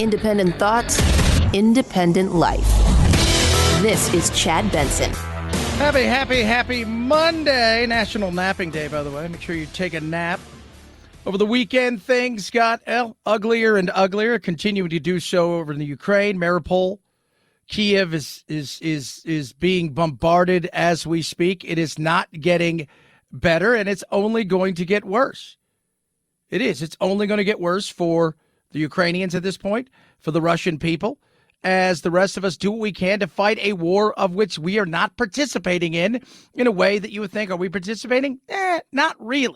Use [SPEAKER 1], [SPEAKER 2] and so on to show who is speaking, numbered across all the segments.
[SPEAKER 1] Independent thoughts, independent life. This is Chad Benson.
[SPEAKER 2] Happy Monday. National Napping Day, by the way. Make sure you take a nap. Over the weekend, things got uglier and uglier, continuing to do so over in the Ukraine. Mariupol, Kiev is being bombarded as we speak. It is not getting better, and it's only going to get worse. It is. It's only going to get worse for the Ukrainians at this point, for the Russian people, as the rest of us do what we can to fight a war of which we are not participating in a way that you would think, are we participating? Not really.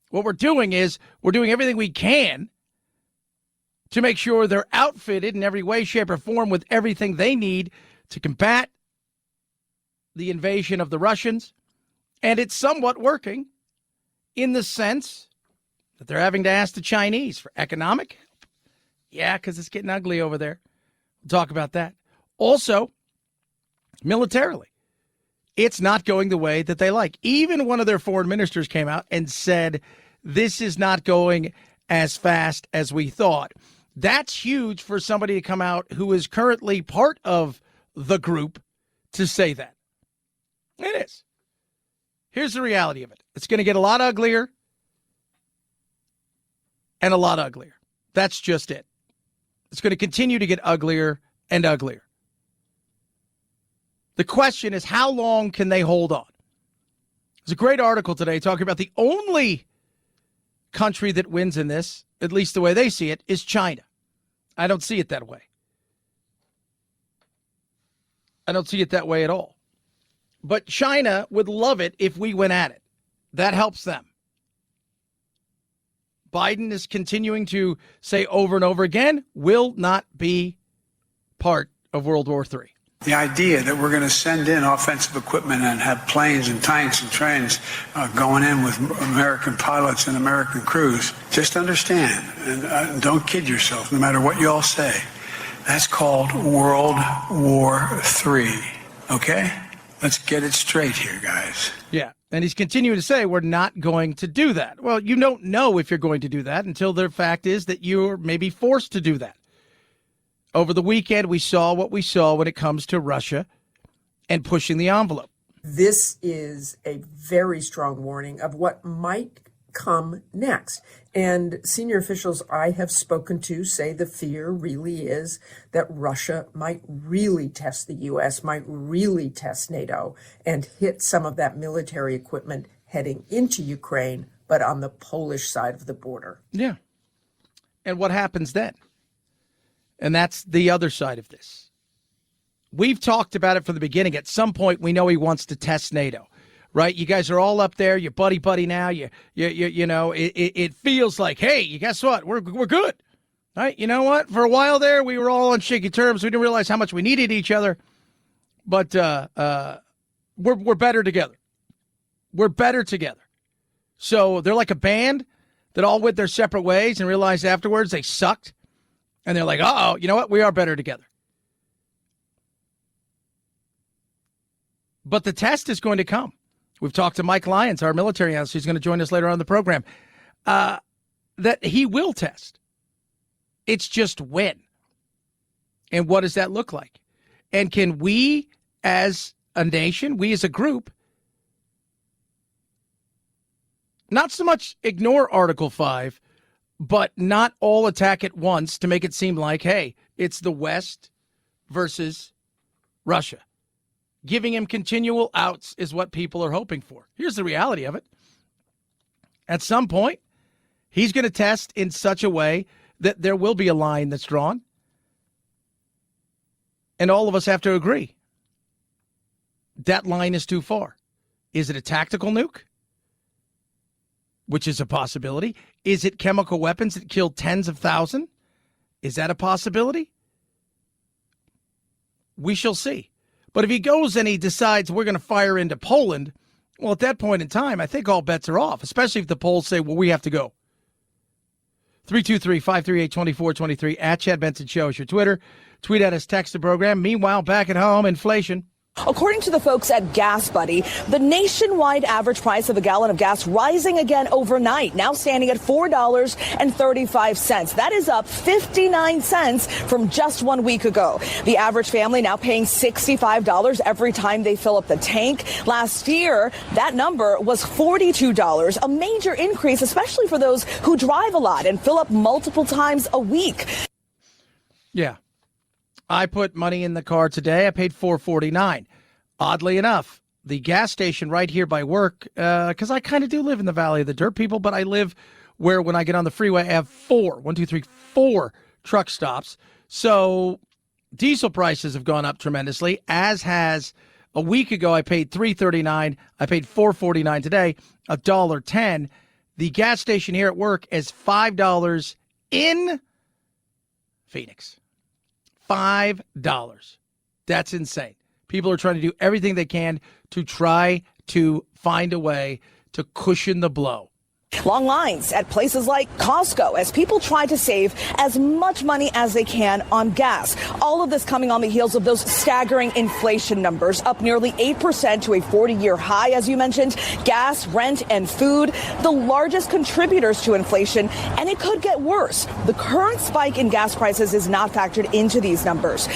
[SPEAKER 2] What we're doing is we're doing everything we can to make sure they're outfitted in every way, shape, or form with everything they need to combat the invasion of the Russians. And it's somewhat working in the sense that they're having to ask the Chinese for economic help. Yeah, because it's getting ugly over there. We'll talk about that. Also, militarily, it's not going the way that they like. Even one of their foreign ministers came out and said, this is not going as fast as we thought. That's huge for somebody to come out who is currently part of the group to say that. It is. Here's the reality of it. It's going to get a lot uglier and a lot uglier. That's just it. It's going to continue to get uglier and uglier. The question is, how long can they hold on? There's a great article today talking about the only country that wins in this, at least the way they see it, is China. I don't see it that way. I don't see it that way at all. But China would love it if we went at it. That helps them. Biden is continuing to say over and over again, will not be part of World War III.
[SPEAKER 3] The idea that we're going to send in offensive equipment and have planes and tanks and trains going in with American pilots and American crews, just understand, and don't kid yourself, no matter what you all say, that's called World War III, okay? Let's get it straight here, guys.
[SPEAKER 2] Yeah, and he's continuing to say we're not going to do that. Well, you don't know if you're going to do that until the fact is that you're maybe forced to do that. Over the weekend, we saw what we saw when it comes to Russia and pushing the envelope.
[SPEAKER 4] This is a very strong warning of what might come next. And senior officials I have spoken to say the fear really is that Russia might really test the U.S., might really test NATO, and hit some of that military equipment heading into Ukraine, but on the Polish side of the border.
[SPEAKER 2] Yeah. And what happens then? And that's the other side of this. We've talked about it from the beginning. At some point, we know he wants to test NATO, right? You guys are all up there. You're buddy now. You know, it feels like, hey, you guess what? We're good, right? You know what? For a while there, we were all on shaky terms. We didn't realize how much we needed each other, but we're better together. We're better together. So they're like a band that all went their separate ways and realized afterwards they sucked. And they're like, uh-oh, you know what? We are better together. But the test is going to come. We've talked to Mike Lyons, our military analyst, who's going to join us later on in the program, that he will test. It's just when. And what does that look like? And can we as a nation, we as a group, not so much ignore Article 5, but not all attack at once to make it seem like, hey, it's the West versus Russia. Giving him continual outs is what people are hoping for. Here's the reality of it. At some point, he's going to test in such a way that there will be a line that's drawn. And all of us have to agree. That line is too far. Is it a tactical nuke? Which is a possibility. Is it chemical weapons that kill tens of thousands? Is that a possibility? We shall see. But if he goes and he decides we're going to fire into Poland, well, at that point in time, I think all bets are off, especially if the polls say, well, we have to go. 323-538-2423 at Chad Benson Show is your Twitter. Tweet at us, text the program. Meanwhile, back at home, inflation.
[SPEAKER 5] According to the folks at Gas Buddy, the nationwide average price of a gallon of gas rising again overnight, now standing at $4.35. That is up 59 cents from just 1 week ago. The average family now paying $65 every time they fill up the tank. Last year, that number was $42, a major increase, especially for those who drive a lot and fill up multiple times a week.
[SPEAKER 2] Yeah. I put money in the car today. I paid $4.49. Oddly enough, the gas station right here by work, because I kind of do live in the Valley of the Dirt, people, but I live where when I get on the freeway, I have four truck stops. So diesel prices have gone up tremendously, as has a week ago. I paid $3.39. I paid $4.49 today, $1.10. The gas station here at work is $5 in Phoenix. $5. That's insane. People are trying to do everything they can to try to find a way to cushion the blow.
[SPEAKER 5] Long lines at places like Costco as people try to save as much money as they can on gas. All of this coming on the heels of those staggering inflation numbers, up nearly 8% to a 40-year high, as you mentioned. Gas, rent, and food, the largest contributors to inflation, and it could get worse. The current spike in gas prices is not factored into these numbers.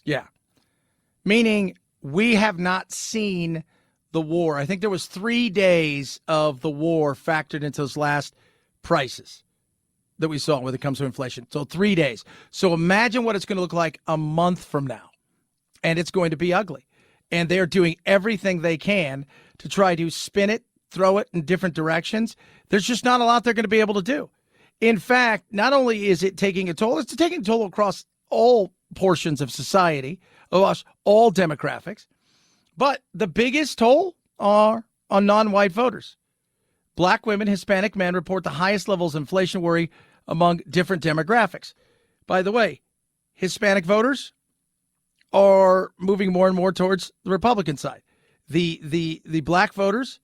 [SPEAKER 2] Yeah. Meaning we have not seen the war. I think there was 3 days of the war factored into those last prices that we saw when it comes to inflation. So 3 days. So imagine what it's going to look like a month from now. And it's going to be ugly. And they're doing everything they can to try to spin it, throw it in different directions. There's just not a lot they're going to be able to do. In fact, not only is it taking a toll, it's taking a toll across all portions of society, across all demographics. But the biggest toll are on non-white voters. Black women, Hispanic men report the highest levels of inflation worry among different demographics. By the way, Hispanic voters are moving more and more towards the Republican side. The black voters,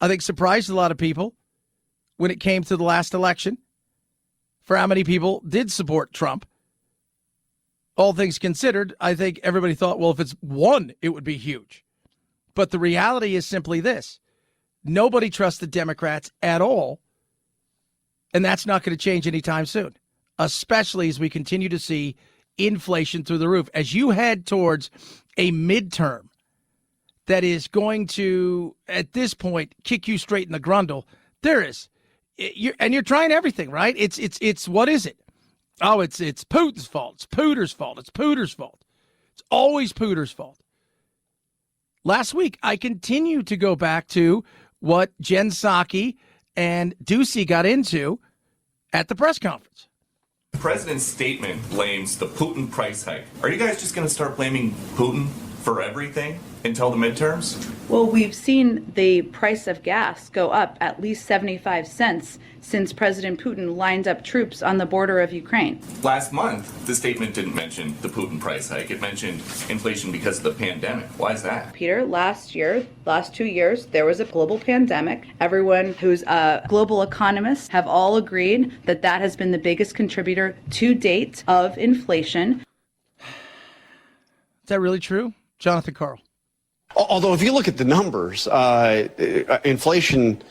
[SPEAKER 2] I think, surprised a lot of people when it came to the last election for how many people did support Trump. All things considered, I think everybody thought, well, if it's one, it would be huge. But the reality is simply this. Nobody trusts the Democrats at all, and that's not going to change anytime soon, especially as we continue to see inflation through the roof. As you head towards a midterm that is going to, at this point, kick you straight in the grundle, you're trying everything, right? It's what is it? Oh, it's Putin's fault. It's Pooter's fault. It's Pooter's fault. It's always Pooter's fault. Last week, I continue to go back to what Jen Psaki and Ducey got into at the press conference.
[SPEAKER 6] The president's statement blames the Putin price hike. Are you guys just going to start blaming Putin for everything until the midterms?
[SPEAKER 7] Well, we've seen the price of gas go up at least 75 cents since President Putin lined up troops on the border of Ukraine.
[SPEAKER 6] Last month, the statement didn't mention the Putin price hike. It mentioned inflation because of the pandemic. Why is that?
[SPEAKER 7] Peter, last 2 years, there was a global pandemic. Everyone who's a global economist have all agreed that that has been the biggest contributor to date of inflation.
[SPEAKER 2] Is that really true? Jonathan Carl.
[SPEAKER 8] Although if you look at the numbers, inflation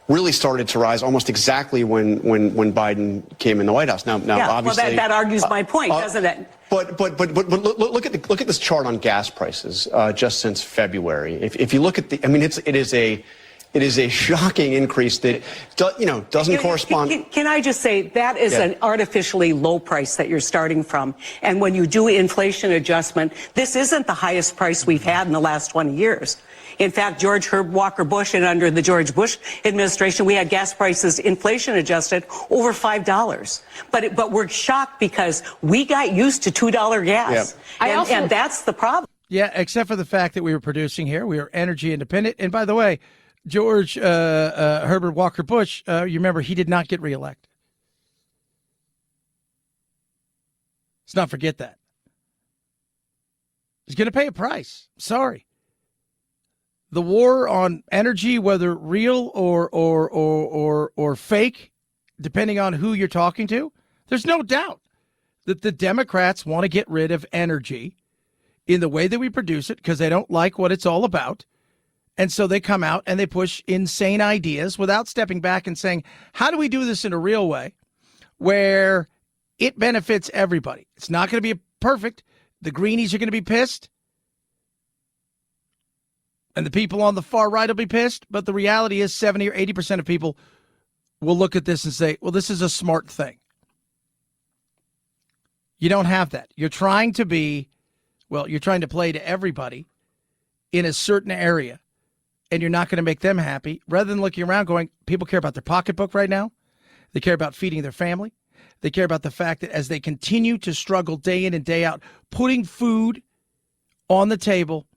[SPEAKER 8] really started to rise almost exactly when Biden came in the White House. Now obviously,
[SPEAKER 9] well, that argues my point, doesn't it?
[SPEAKER 8] But look at this chart on gas prices just since February. If you look at it is a shocking increase that doesn't correspond.
[SPEAKER 9] Can I just say that is an artificially low price that you're starting from, and when you do inflation adjustment, this isn't the highest price we've had in the last 20 years. In fact, George Herb Walker Bush and under the George Bush administration, we had gas prices inflation adjusted over $5. But we're shocked because we got used to $2 gas, and that's the problem.
[SPEAKER 2] Yeah, except for the fact that we were producing here, we are energy independent, and by the way, George Herbert Walker Bush, you remember, he did not get reelected. Let's not forget that. He's going to pay a price. Sorry. The war on energy, whether real or fake, depending on who you're talking to, there's no doubt that the Democrats want to get rid of energy in the way that we produce it because they don't like what it's all about. And so they come out and they push insane ideas without stepping back and saying, how do we do this in a real way where it benefits everybody? It's not going to be perfect. The greenies are going to be pissed. And the people on the far right will be pissed. But the reality is 70 or 80% of people will look at this and say, well, this is a smart thing. You don't have that. You're trying to play to everybody in a certain area. And you're not going to make them happy, rather than looking around going, people care about their pocketbook right now. They care about feeding their family. They care about the fact that as they continue to struggle day in and day out, putting food on the table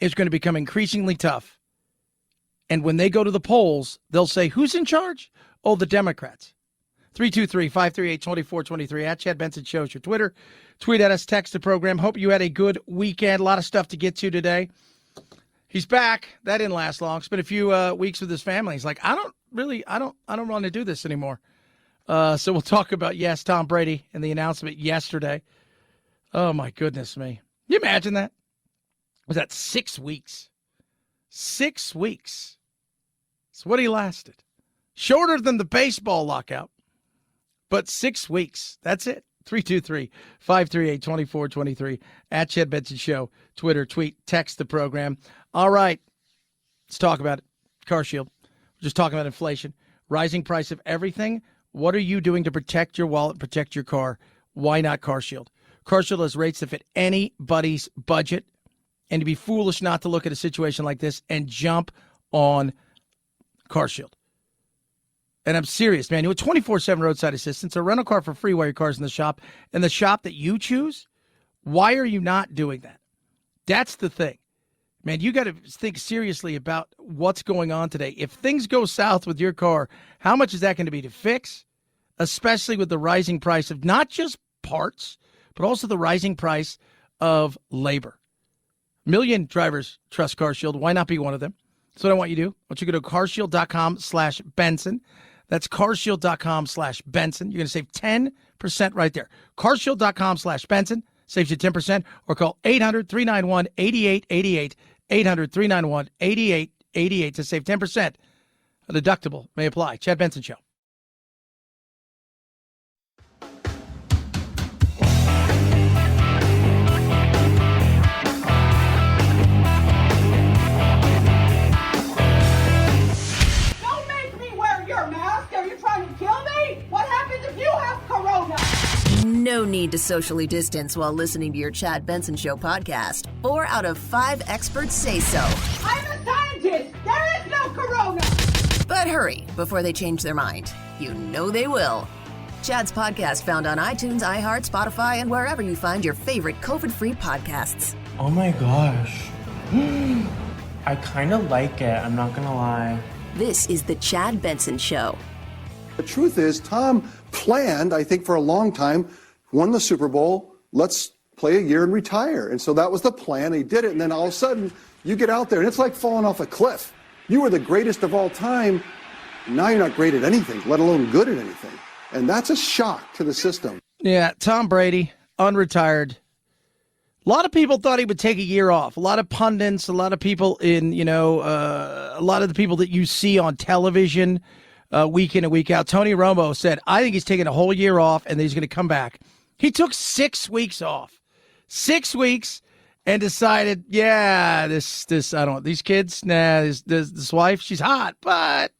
[SPEAKER 2] is going to become increasingly tough. And when they go to the polls, they'll say, who's in charge? Oh, the Democrats. 323-538-2423 at Chad Benson Show is your Twitter. Tweet at us, text the program. Hope you had a good weekend. A lot of stuff to get to today. He's back. That didn't last long. Spent a few weeks with his family. He's like, I don't want to do this anymore. So we'll talk about, yes, Tom Brady and the announcement yesterday. Oh, my goodness me. Can you imagine that? Was that 6 weeks? 6 weeks. That's what he lasted. Shorter than the baseball lockout, but 6 weeks. That's it. 323-538-2423 at Chad Benson Show. Twitter, tweet, text the program. All right. Let's talk about it. Car Shield. We're just talking about inflation. Rising price of everything. What are you doing to protect your wallet, protect your car? Why not Car Shield? Car Shield has rates that fit anybody's budget. And to be foolish not to look at a situation like this and jump on Car Shield. And I'm serious, man. You have 24/7 roadside assistance, a rental car for free while your car's in the shop. And the shop that you choose, why are you not doing that? That's the thing. Man, you got to think seriously about what's going on today. If things go south with your car, how much is that going to be to fix? Especially with the rising price of not just parts, but also the rising price of labor. A million drivers trust Car Shield. Why not be one of them? That's what I want you to do. I want you to go to carshield.com/Benson. That's carshield.com/Benson. You're going to save 10% right there. Carshield.com/Benson. Saves you 10%. Or call 800-391-8888. 800-391-8888 to save 10%. A deductible may apply. Chad Benson Show.
[SPEAKER 1] No need to socially distance while listening to your Chad Benson Show podcast. 4 out of 5 experts say so.
[SPEAKER 10] I'm a scientist. There is no corona.
[SPEAKER 1] But hurry before they change their mind. You know they will. Chad's podcast found on iTunes, iHeart, Spotify, and wherever you find your favorite COVID-free podcasts.
[SPEAKER 11] Oh my gosh. I kind of like it. I'm not going to lie.
[SPEAKER 1] This is the Chad Benson Show.
[SPEAKER 12] The truth is, Tom planned, I think, for a long time, won the Super Bowl, let's play a year and retire. And so that was the plan. He did it. And then all of a sudden, you get out there, and it's like falling off a cliff. You were the greatest of all time. Now you're not great at anything, let alone good at anything. And that's a shock to the system.
[SPEAKER 2] Yeah, Tom Brady, unretired. A lot of people thought he would take a year off. A lot of pundits, a lot of people in, a lot of the people that you see on television week in and week out. Tony Romo said, I think he's taking a whole year off and then he's going to come back. He took 6 weeks off. 6 weeks and decided, I don't, these kids, this wife, she's hot, but.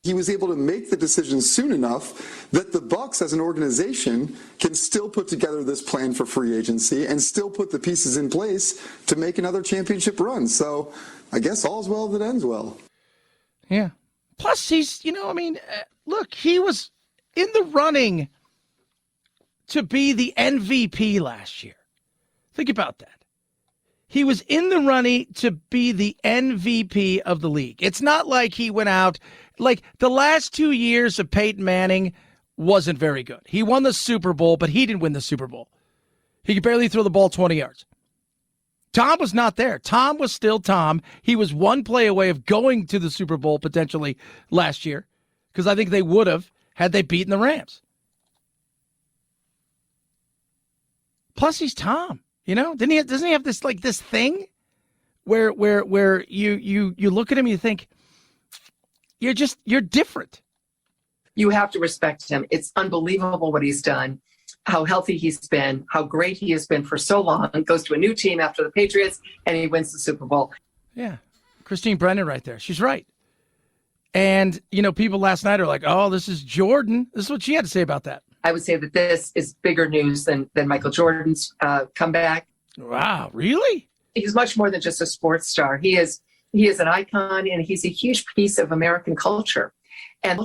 [SPEAKER 13] He was able to make the decision soon enough that the Bucs as an organization can still put together this plan for free agency and still put the pieces in place to make another championship run. So I guess all's well that ends well.
[SPEAKER 2] Yeah. Plus he's, look, he was in the running to be the MVP last year. Think about that. He was in the running to be the MVP of the league. It's not like he went out, like the last 2 years of Peyton Manning wasn't very good. He won the Super Bowl, but he didn't win the Super Bowl. He could barely throw the ball 20 yards. Tom was not there. Tom was still Tom. He was one play away of going to the Super Bowl potentially last year, because I think they would have had they beaten the Rams. Plus, he's Tom. You know, doesn't he have this like this thing where you look at him and you think you're different.
[SPEAKER 14] You have to respect him. It's unbelievable what he's done, how healthy he's been, how great he has been for so long. Goes to a new team after the Patriots, and he wins the Super Bowl.
[SPEAKER 2] Yeah. Christine Brennan right there. She's right. And, you know, people last night are like, oh, this is Jordan. This is what she had to say about that.
[SPEAKER 14] I would say that this is bigger news than Michael Jordan's comeback.
[SPEAKER 2] Wow, really?
[SPEAKER 14] He's much more than just a sports star. He is an icon, and he's a huge piece of American culture. And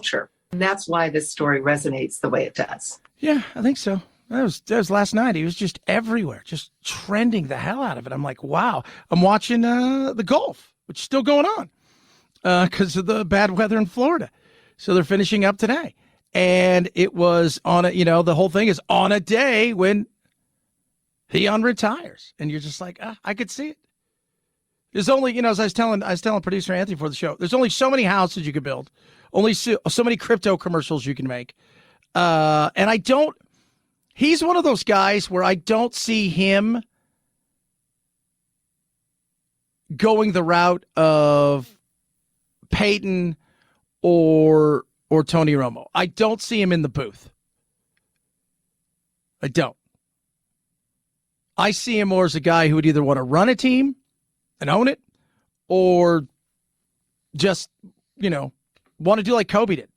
[SPEAKER 14] that's why this story resonates the way it does.
[SPEAKER 2] Yeah, I think so. That was last night. He was just everywhere, just trending the hell out of it. I'm like, wow. I'm watching the golf, which is still going on because of the bad weather in Florida. So they're finishing up today. And it was on the whole thing is on a day when he retires. And you're just like, I could see it. There's only, as I was telling producer Anthony for the show, there's only so many houses you could build, only so many crypto commercials you can make. And he's one of those guys where I don't see him going the route of Peyton or Tony Romo. I don't see him in the booth. I don't. I see him more as a guy who would either want to run a team and own it, or just, want to do like Kobe did.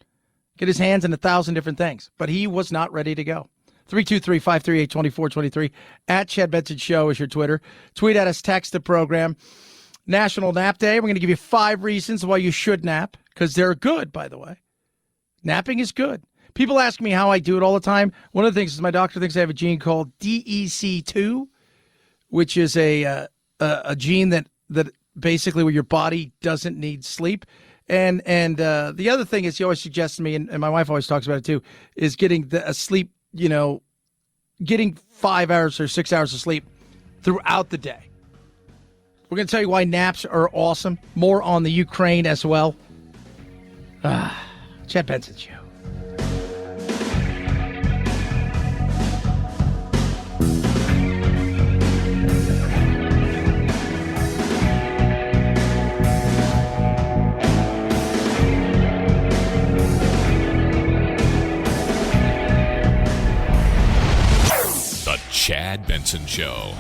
[SPEAKER 2] Get his hands in 1,000 different things. But he was not ready to go. 323-538-2423. At Chad Benson Show is your Twitter. Tweet at us, text the program. National Nap Day. We're going to give you 5 reasons why you should nap, because they're good, by the way. Napping is good. People ask me how I do it all the time. One of the things is my doctor thinks I have a gene called DEC2, which is a gene that basically where your body doesn't need sleep. And the other thing is he always suggests to me, and my wife always talks about it too, is getting a sleep, getting 5 hours or 6 hours of sleep throughout the day. We're going to tell you why naps are awesome. More on the Ukraine as well. Chad Benson Show.
[SPEAKER 15] The Chad Benson Show.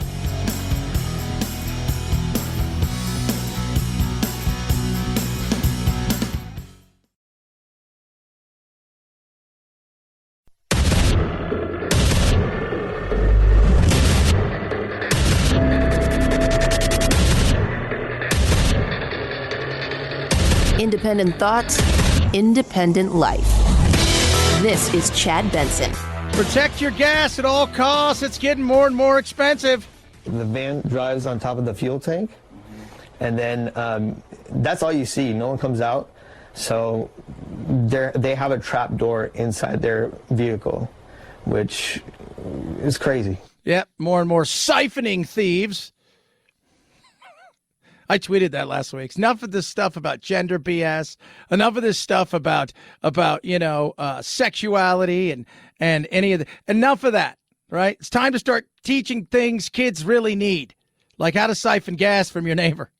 [SPEAKER 1] Independent thoughts, independent life. This is Chad Benson.
[SPEAKER 2] Protect your gas at all costs. It's getting more and more expensive.
[SPEAKER 16] The van drives on top of the fuel tank, and then that's all you see. No one comes out. So they have a trap door inside their vehicle, which is crazy.
[SPEAKER 2] Yep, more and more siphoning thieves. I tweeted that last week. Enough of this stuff about gender BS. Enough of this stuff about sexuality and any of the. Enough of that, right? It's time to start teaching things kids really need, like how to siphon gas from your neighbor.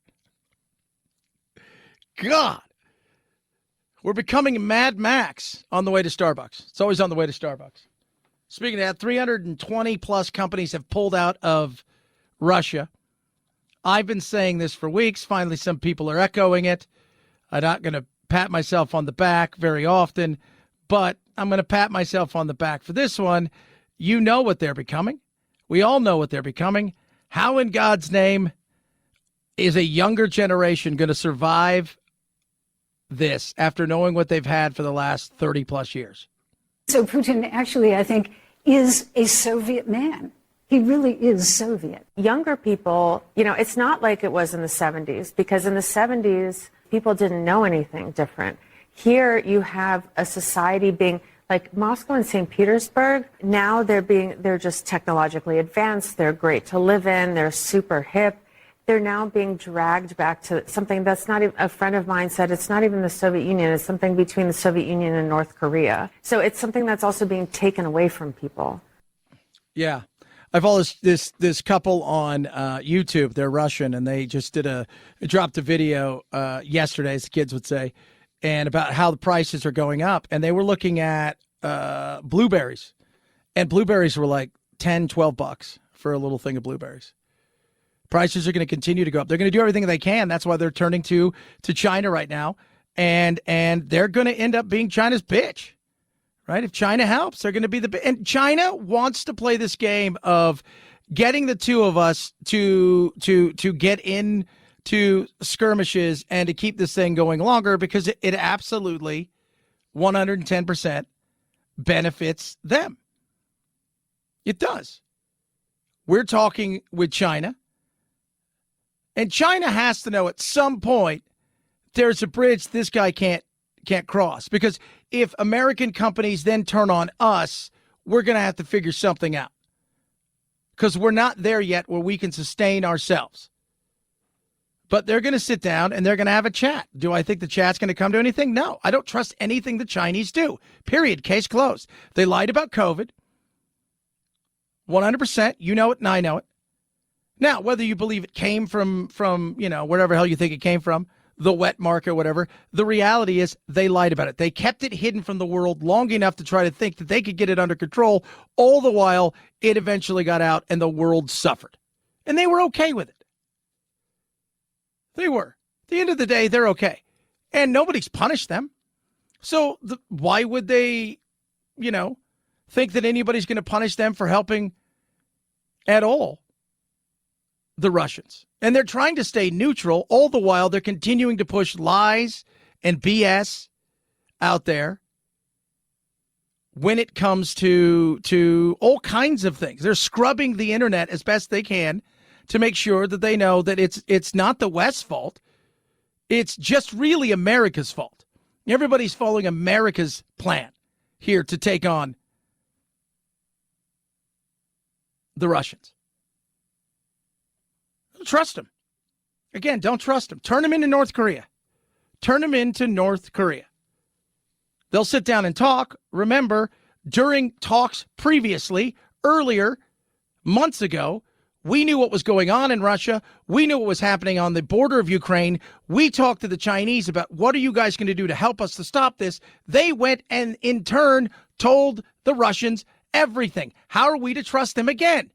[SPEAKER 2] God, we're becoming Mad Max on the way to Starbucks. It's always on the way to Starbucks. Speaking of that, 320 plus companies have pulled out of Russia. I've been saying this for weeks. Finally, some people are echoing it. I'm not going to pat myself on the back very often, but I'm going to pat myself on the back for this one. You know what they're becoming. We all know what they're becoming. How in God's name is a younger generation going to survive this after knowing what they've had for the last 30 plus years?
[SPEAKER 17] So Putin actually, I think, is a Soviet man. He really is Soviet.
[SPEAKER 18] Younger people, it's not like it was in the 70s, because in the 70s, people didn't know anything different. Here you have a society being like Moscow and St. Petersburg. Now they're just technologically advanced. They're great to live in. They're super hip. They're now being dragged back to something that's not even, a friend of mine said it's not even the Soviet Union. It's something between the Soviet Union and North Korea. So it's something that's also being taken away from people.
[SPEAKER 2] Yeah. I follow this couple on YouTube. They're Russian, and they just dropped a video yesterday, as the kids would say, and about how the prices are going up. And they were looking at blueberries, and blueberries were like $10-12 for a little thing of blueberries. Prices are going to continue to go up. They're going to do everything they can. That's why they're turning to China right now, and they're going to end up being China's bitch. Right? If China helps, they're going to be and China wants to play this game of getting the two of us to get into skirmishes and to keep this thing going longer, because it absolutely 110% benefits them. It does. We're talking with China, and China has to know at some point there's a bridge this guy can't cross, because if American companies then turn on us, we're going to have to figure something out, because we're not there yet where we can sustain ourselves. But they're going to sit down and they're going to have a chat. Do I think the chat's going to come to anything? No, I don't trust anything the Chinese do. Period. Case closed. They lied about COVID. 100%. You know it and I know it. Now, whether you believe it came from wherever the hell you think it came from, the wet market, whatever, the reality is they lied about it. They kept it hidden from the world long enough to try to think that they could get it under control. All the while, it eventually got out and the world suffered. And they were okay with it. They were. At the end of the day, they're okay. And nobody's punished them. So why would they, think that anybody's going to punish them for helping at all the Russians? And they're trying to stay neutral. All the while, they're continuing to push lies and BS out there when it comes to all kinds of things. They're scrubbing the internet as best they can to make sure that they know that it's not the West's fault. It's just really America's fault. Everybody's following America's plan here to take on the Russians. Don't trust them. Again, don't trust them. Turn them into North Korea. Turn them into North Korea. They'll sit down and talk. Remember, during talks previously, earlier, months ago, we knew what was going on in Russia. We knew what was happening on the border of Ukraine. We talked to the Chinese about what are you guys going to do to help us to stop this. They went and in turn told the Russians everything. How are we to trust them again?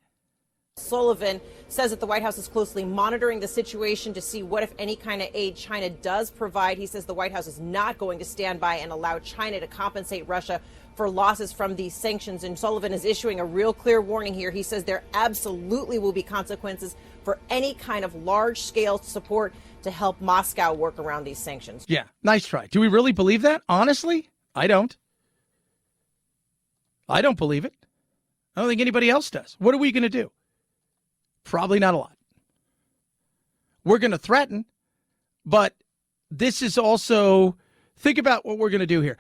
[SPEAKER 19] Sullivan says that the White House is closely monitoring the situation to see what, if any, kind of aid China does provide. He says the White House is not going to stand by and allow China to compensate Russia for losses from these sanctions. And Sullivan is issuing a real clear warning here. He says there absolutely will be consequences for any kind of large-scale support to help Moscow work around these sanctions.
[SPEAKER 2] Yeah, nice try. Do we really believe that? Honestly, I don't. I don't believe it. I don't think anybody else does. What are we going to do? Probably not a lot. We're going to threaten, but this is also, think about what we're going to do here.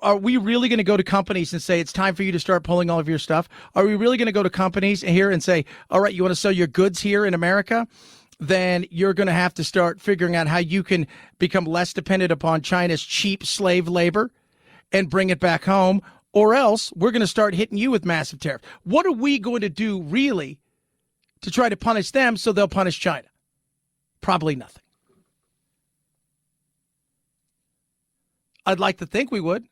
[SPEAKER 2] Are we really going to go to companies and say, it's time for you to start pulling all of your stuff? Are we really going to go to companies here and say, all right, you want to sell your goods here in America? Then you're going to have to start figuring out how you can become less dependent upon China's cheap slave labor and bring it back home, or else we're going to start hitting you with massive tariffs. What are we going to do really to try to punish them so they'll punish China? Probably nothing. I'd like to think we would.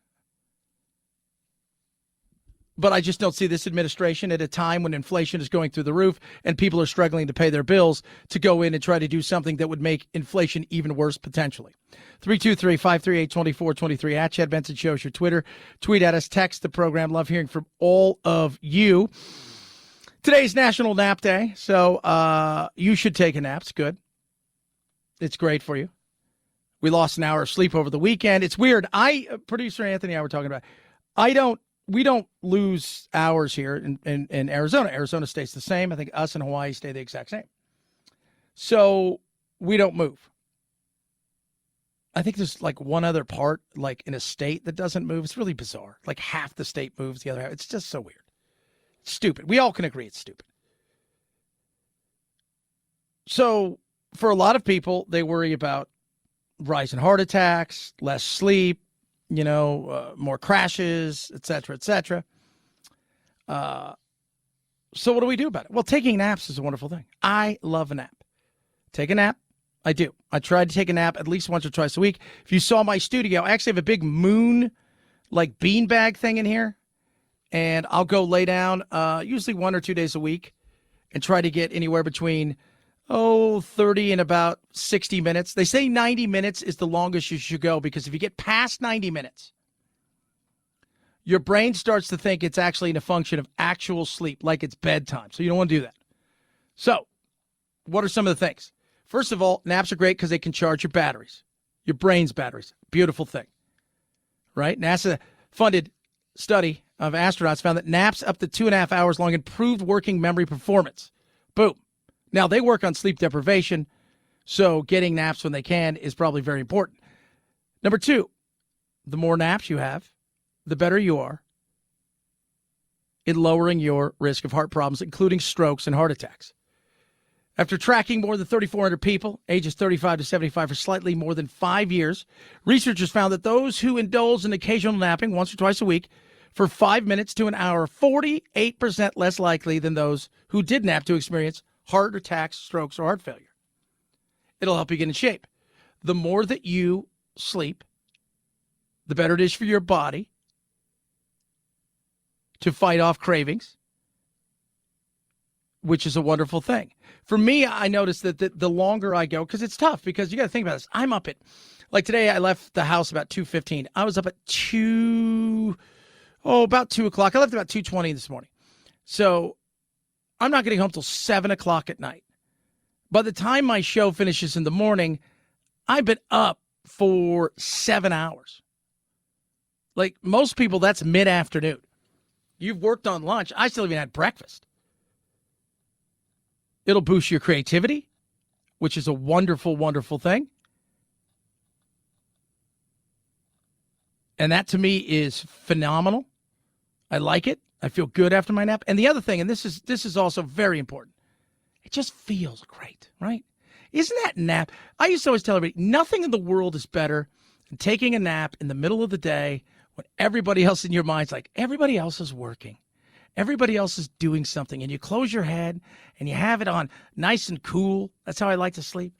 [SPEAKER 2] But I just don't see this administration at a time when inflation is going through the roof and people are struggling to pay their bills to go in and try to do something that would make inflation even worse potentially. 323-538-2423 at Chad Benson Show is your Twitter. Tweet at us, text the program. Love hearing from all of you. Today's National Nap Day, so you should take a nap. It's good. It's great for you. We lost an hour of sleep over the weekend. It's weird. Producer Anthony and I were talking about, we don't lose hours here in Arizona. Arizona stays the same. I think us and Hawaii stay the exact same. So we don't move. I think there's like one other part, like in a state that doesn't move. It's really bizarre. Like half the state moves, the other half. It's just so weird. It's stupid. We all can agree it's stupid. So for a lot of people, they worry about rise in heart attacks, less sleep, more crashes, et cetera, et cetera. So what do we do about it? Well, taking naps is a wonderful thing. I love a nap. Take a nap. I do. I try to take a nap at least once or twice a week. If you saw my studio, I actually have a big moon, like beanbag thing in here. And I'll go lay down usually 1 or 2 days a week and try to get anywhere between, 30 and about 60 minutes. They say 90 minutes is the longest you should go because if you get past 90 minutes, your brain starts to think it's actually in a function of actual sleep, like it's bedtime. So you don't want to do that. So what are some of the things? First of all, naps are great because they can charge your batteries, your brain's batteries. Beautiful thing, right? NASA-funded study of astronauts found that naps up to 2.5 hours long improved working memory performance. Boom. Now, they work on sleep deprivation, so getting naps when they can is probably very important. Number 2, the more naps you have, the better you are in lowering your risk of heart problems, including strokes and heart attacks. After tracking more than 3,400 people, ages 35 to 75 for slightly more than 5 years, researchers found that those who indulge in occasional napping once or twice a week for 5 minutes to an hour, 48% less likely than those who did nap to experience heart attacks, strokes, or heart failure. It'll help you get in shape. The more that you sleep, the better it is for your body to fight off cravings, which is a wonderful thing. For me, I noticed that the longer I go, because it's tough, because you got to think about this. I'm up at, like today, I left the house about 2:15. I was up at about 2 o'clock. I left about 2:20 this morning. So I'm not getting home till 7 o'clock at night. By the time my show finishes in the morning, I've been up for 7 hours. Like most people, that's mid-afternoon. You've worked on lunch. I still haven't had breakfast. It'll boost your creativity, which is a wonderful, wonderful thing. And that to me is phenomenal. I like it. I feel good after my nap. And the other thing, and this is also very important, it just feels great, right? Isn't that nap? I used to always tell everybody, nothing in the world is better than taking a nap in the middle of the day when everybody else in your mind's like, everybody else is working. Everybody else is doing something. And you close your head and you have it on nice and cool. That's how I like to sleep.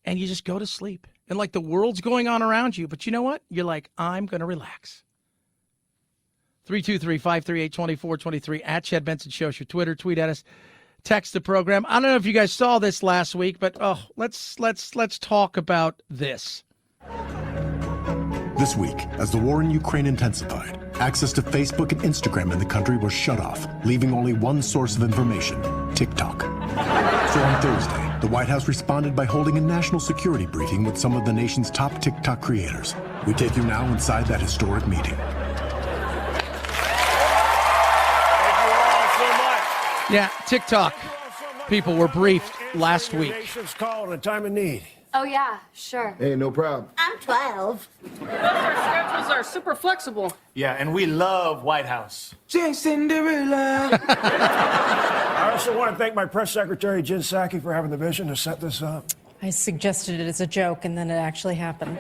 [SPEAKER 2] And you just go to sleep. And like the world's going on around you. But you know what? You're like, I'm going to relax. 323-538-2423 at Chad Benson Show. Your Twitter, tweet at us, text the program. I don't know if you guys saw this last week, but let's talk about this.
[SPEAKER 20] This week, as the war in Ukraine intensified, access to Facebook and Instagram in the country was shut off, leaving only one source of information, TikTok. So on Thursday, the White House responded by holding a national security briefing with some of the nation's top TikTok creators. We take you now inside that historic meeting.
[SPEAKER 2] Yeah, TikTok people were briefed last week.
[SPEAKER 21] Nation's call in a time of need.
[SPEAKER 22] Oh, yeah, sure.
[SPEAKER 21] Hey, no problem.
[SPEAKER 22] I'm 12.
[SPEAKER 23] Our schedules are super flexible.
[SPEAKER 21] Yeah, and we love White House. Cinderella. I also want to thank my press secretary, Jen Psaki, for having the vision to set this up.
[SPEAKER 24] I suggested it as a joke, and then it actually happened.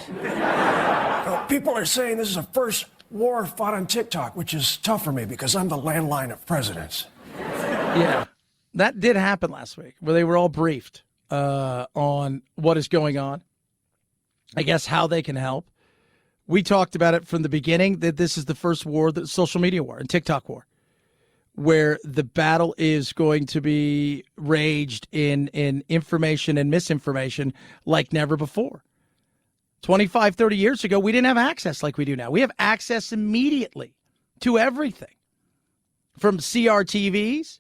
[SPEAKER 21] People are saying this is the first war fought on TikTok, which is tough for me because I'm the landline of presidents.
[SPEAKER 2] Yeah, that did happen last week where they were all briefed on what is going on, I guess how they can help. We talked about it from the beginning that this is the first war, the social media war and TikTok war, where the battle is going to be raged in information and misinformation like never before. 25, 30 years ago, we didn't have access like we do now. We have access immediately to everything, from CRTVs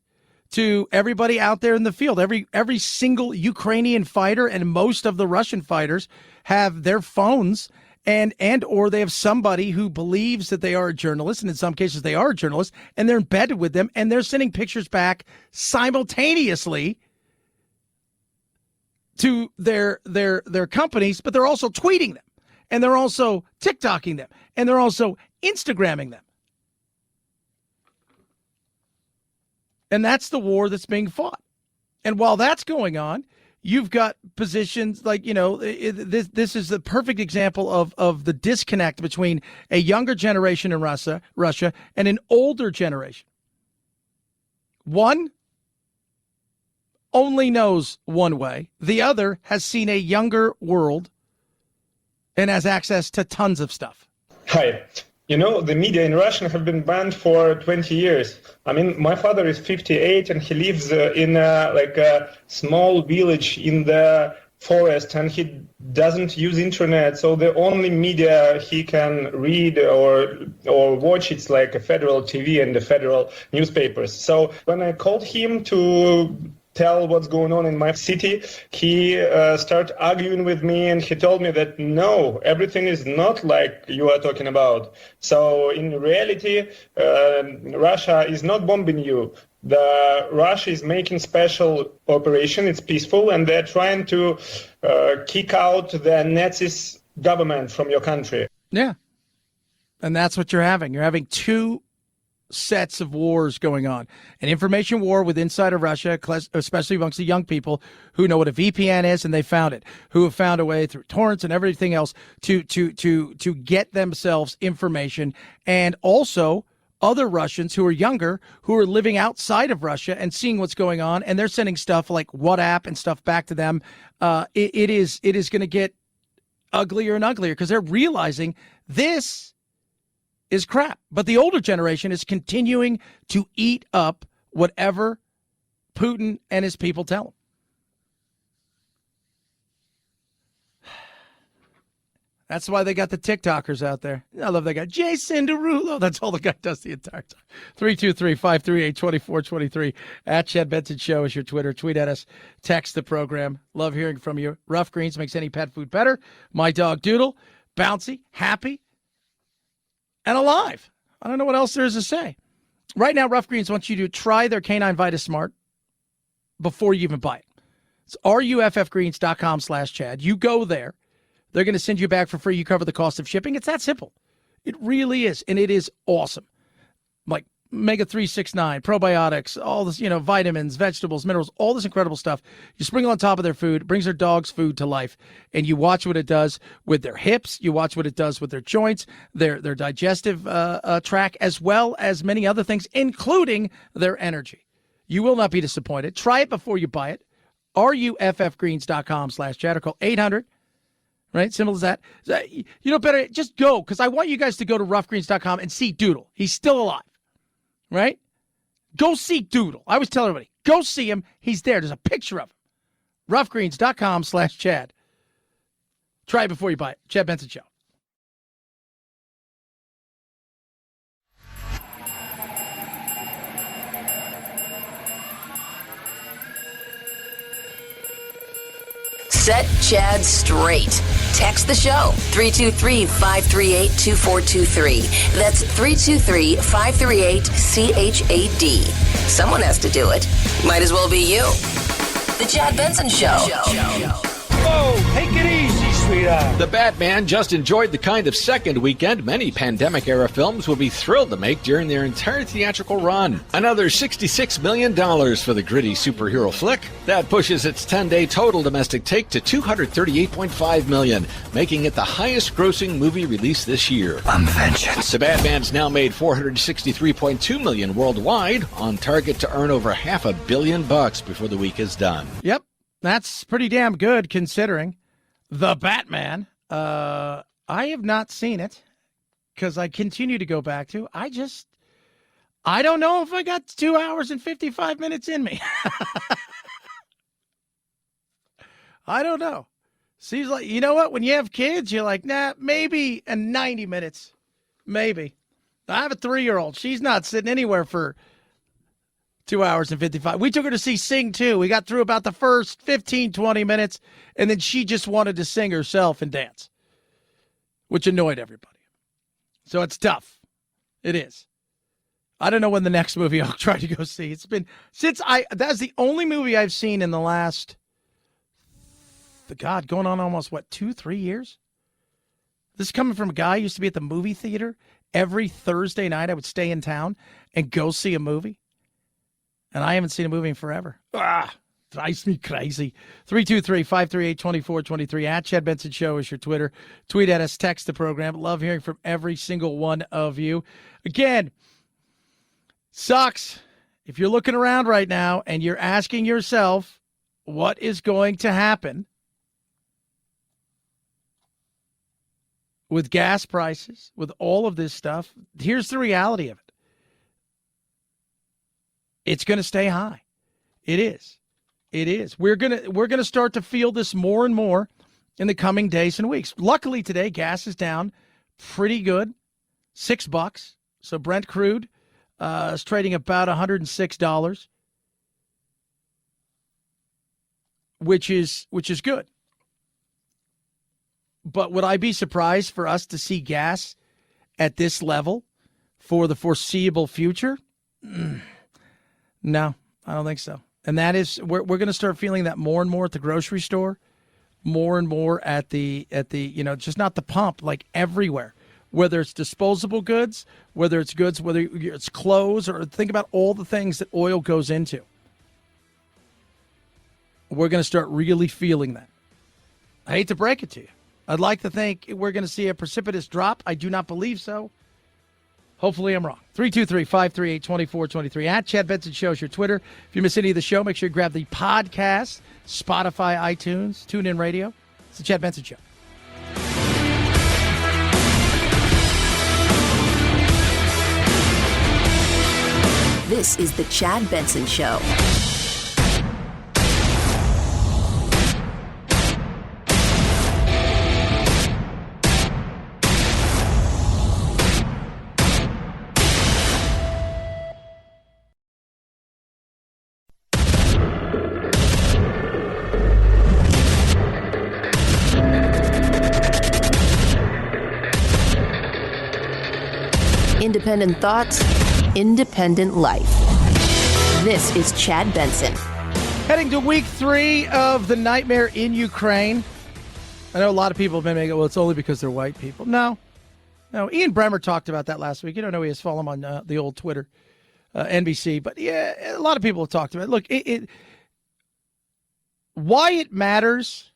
[SPEAKER 2] to everybody out there in the field. Every single Ukrainian fighter and most of the Russian fighters have their phones and or they have somebody who believes that they are a journalist, and in some cases they are a journalist, and they're embedded with them, and they're sending pictures back simultaneously to their companies, but they're also tweeting them, and they're also TikToking them, and they're also Instagramming them. And that's the war that's being fought. And while that's going on, you've got positions like, this is the perfect example of the disconnect between a younger generation in Russia and an older generation. One only knows one way. The other has seen a younger world and has access to tons of stuff.
[SPEAKER 3] Hi. You know, the media in Russia have been banned for 20 years. I mean, my father is 58 and he lives in a small village in the forest, and he doesn't use internet. So the only media he can read or watch, it's like a federal TV and the federal newspapers. So when I called him to tell what's going on in my city, he started arguing with me, and he told me that no, everything is not like you are talking about. So in reality, Russia is not bombing you. Russia is making special operation. It's peaceful, and they're trying to kick out the Nazis government from your country.
[SPEAKER 2] Yeah. And that's what you're having. You're having two sets of wars going on. An information war with inside of Russia, especially amongst the young people who know what a VPN is and they found it, who have found a way through torrents and everything else to get themselves information, and also other Russians who are younger, who are living outside of Russia and seeing what's going on, and they're sending stuff like WhatsApp and stuff back to them. It is going to get uglier and uglier because they're realizing this is crap. But the older generation is continuing to eat up whatever Putin and his people tell them. That's why they got the TikTokers out there. I love that guy. Jason Derulo. That's all the guy does the entire time. 323-538-2423. At Chad Benson Show is your Twitter. Tweet at us. Text the program. Love hearing from you. Rough Greens makes any pet food better. My dog Doodle. Bouncy. Happy. And alive. I don't know what else there is to say. Right now, Rough Greens wants you to try their Canine Vita Smart before you even buy it. It's ruffgreens.com/Chad. You go there. They're going to send you back for free. You cover the cost of shipping. It's that simple. It really is. And it is awesome. Like Omega 369, probiotics, all this, vitamins, vegetables, minerals, all this incredible stuff. You sprinkle on top of their food, brings their dog's food to life, and you watch what it does with their hips. You watch what it does with their joints, their digestive tract, as well as many other things, including their energy. You will not be disappointed. Try it before you buy it. ruffgreens.com/Chad, or call 800. Right? Simple as that. Better just go, because I want you guys to go to ruffgreens.com and see Doodle. He's still alive. Right? Go see Doodle. I always tell everybody, go see him. He's there. There's a picture of him. ruffgreens.com/Chad. Try it before you buy it. Chad Benson Show.
[SPEAKER 1] Set Chad straight. Text the show, 323-538-2423. That's 323-538-CHAD. Someone has to do it. Might as well be you. The Chad Benson Show.
[SPEAKER 4] Whoa, take it easy, sweetheart. The Batman just enjoyed the kind of second weekend many pandemic-era films will be thrilled to make during their entire theatrical run. Another $66 million for the gritty superhero flick. That pushes its 10-day total domestic take to $238.5 million, making it the highest-grossing movie released this year. I'm vengeance. The Batman's now made $463.2 million worldwide, on target to earn over $500 million before the week is done.
[SPEAKER 2] Yep. That's pretty damn good considering. The Batman. I have not seen it because I continue to go back to. I don't know if I got 2 hours and 55 minutes in me. I don't know. Seems like, you know what? When you have kids, you're like, nah, maybe 90 minutes. Maybe. I have a 3-year-old. She's not sitting anywhere for 2 hours and 55. We took her to see Sing 2. We got through about the first 15, 20 minutes, and then she just wanted to sing herself and dance, which annoyed everybody. So it's tough. It is. I don't know when the next movie I'll try to go see. It's been that's the only movie I've seen in the last, going on almost, 2-3 years? This is coming from a guy who used to be at the movie theater. Every Thursday night I would stay in town and go see a movie. And I haven't seen a movie in forever. Drives me crazy. 323-538-2423. At Chad Benson Show is your Twitter. Tweet at us. Text the program. Love hearing from every single one of you. Again, sucks. if you're looking around right now and you're asking yourself what is going to happen with gas prices, with all of this stuff, here's the reality of it. It's going to stay high. It is. It is. We're gonna start to feel this more and more in the coming days and weeks. Luckily today, gas is down pretty good, $6. So Brent crude is trading about $106, which is good. But would I be surprised for us to see gas at this level for the foreseeable future? No, I don't think so. And that is, we're going to start feeling that more and more at the grocery store, more and more at the just not the pump, like everywhere. Whether it's disposable goods, whether it's goods, whether it's clothes, or think about all the things that oil goes into. We're going to start really feeling that. I hate to break it to you. I'd like to think we're going to see a precipitous drop. I do not believe so. Hopefully I'm wrong. 323-538-2423. At Chad Benson Show is your Twitter. If you miss any of the show, make sure you grab the podcast, Spotify, iTunes, TuneIn Radio. It's the Chad Benson Show.
[SPEAKER 1] This is the Chad Benson Show. Independent thoughts, independent life. This is Chad Benson.
[SPEAKER 2] Heading to week 3 of the nightmare in Ukraine. I know a lot of people have been making, well, it's only because they're white people. No. Ian Bremmer talked about that last week. You don't know, he has follow him on the old Twitter, NBC. But yeah, a lot of people have talked about it. Look, why it matters,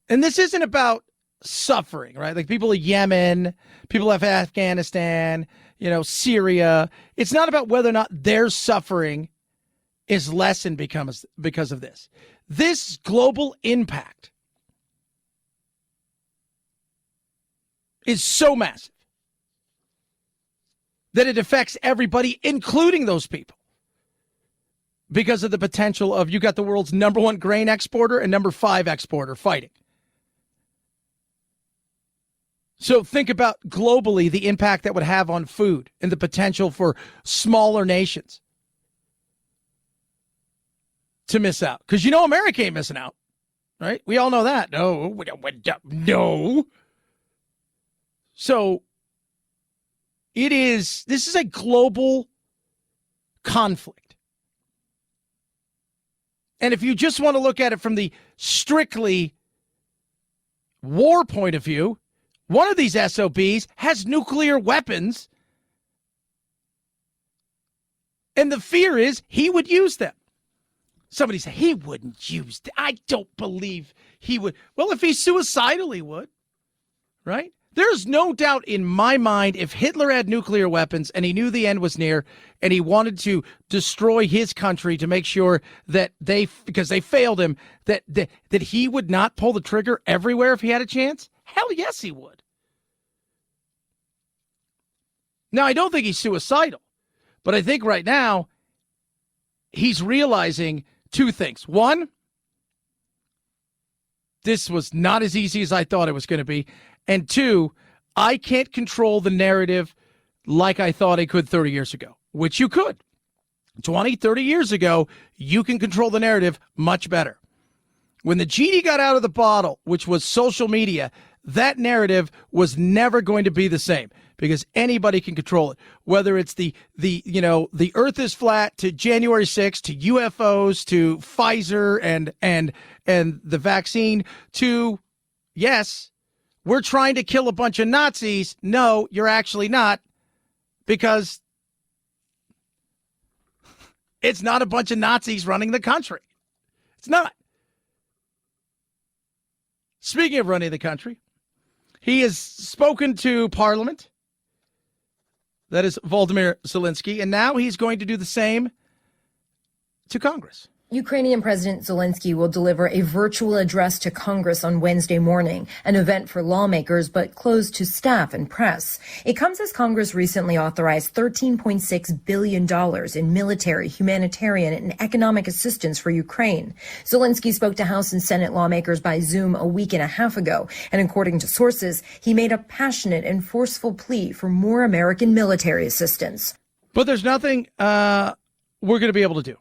[SPEAKER 2] and this isn't about suffering, right? Like people in Yemen, people of Afghanistan, Syria. It's not about whether or not their suffering is lessened because of this. This global impact is so massive that it affects everybody, including those people, because of the potential of, you got the world's number 1 grain exporter and number 5 exporter fighting. So think about globally the impact that would have on food and the potential for smaller nations to miss out. Because America ain't missing out, right? We all know that. No. So this is a global conflict. And if you just want to look at it from the strictly war point of view, one of these SOBs has nuclear weapons, and the fear is he would use them. Somebody said he wouldn't use them. I don't believe he would. Well, if he's suicidal, he would, right? There's no doubt in my mind, if Hitler had nuclear weapons and he knew the end was near and he wanted to destroy his country to make sure that because they failed him, that he would not pull the trigger everywhere if he had a chance. Hell yes, he would. Now, I don't think he's suicidal, but I think right now he's realizing 2 things. One, this was not as easy as I thought it was going to be. And 2, I can't control the narrative like I thought I could 30 years ago, which you could. 20, 30 years ago, you can control the narrative much better. When the genie got out of the bottle, which was social media, that narrative was never going to be the same because anybody can control it. Whether it's the earth is flat to January 6th to UFOs to Pfizer and the vaccine to, yes, we're trying to kill a bunch of Nazis. No, you're actually not, because it's not a bunch of Nazis running the country. It's not. Speaking of running the country, he has spoken to Parliament. That is Vladimir Zelensky. And now he's going to do the same to Congress.
[SPEAKER 5] Ukrainian President Zelensky will deliver a virtual address to Congress on Wednesday morning, an event for lawmakers but closed to staff and press. It comes as Congress recently authorized $13.6 billion in military, humanitarian, and economic assistance for Ukraine. Zelensky spoke to House and Senate lawmakers by Zoom a week and a half ago, and according to sources, he made a passionate and forceful plea for more American military assistance.
[SPEAKER 2] But there's nothing we're going to be able to do.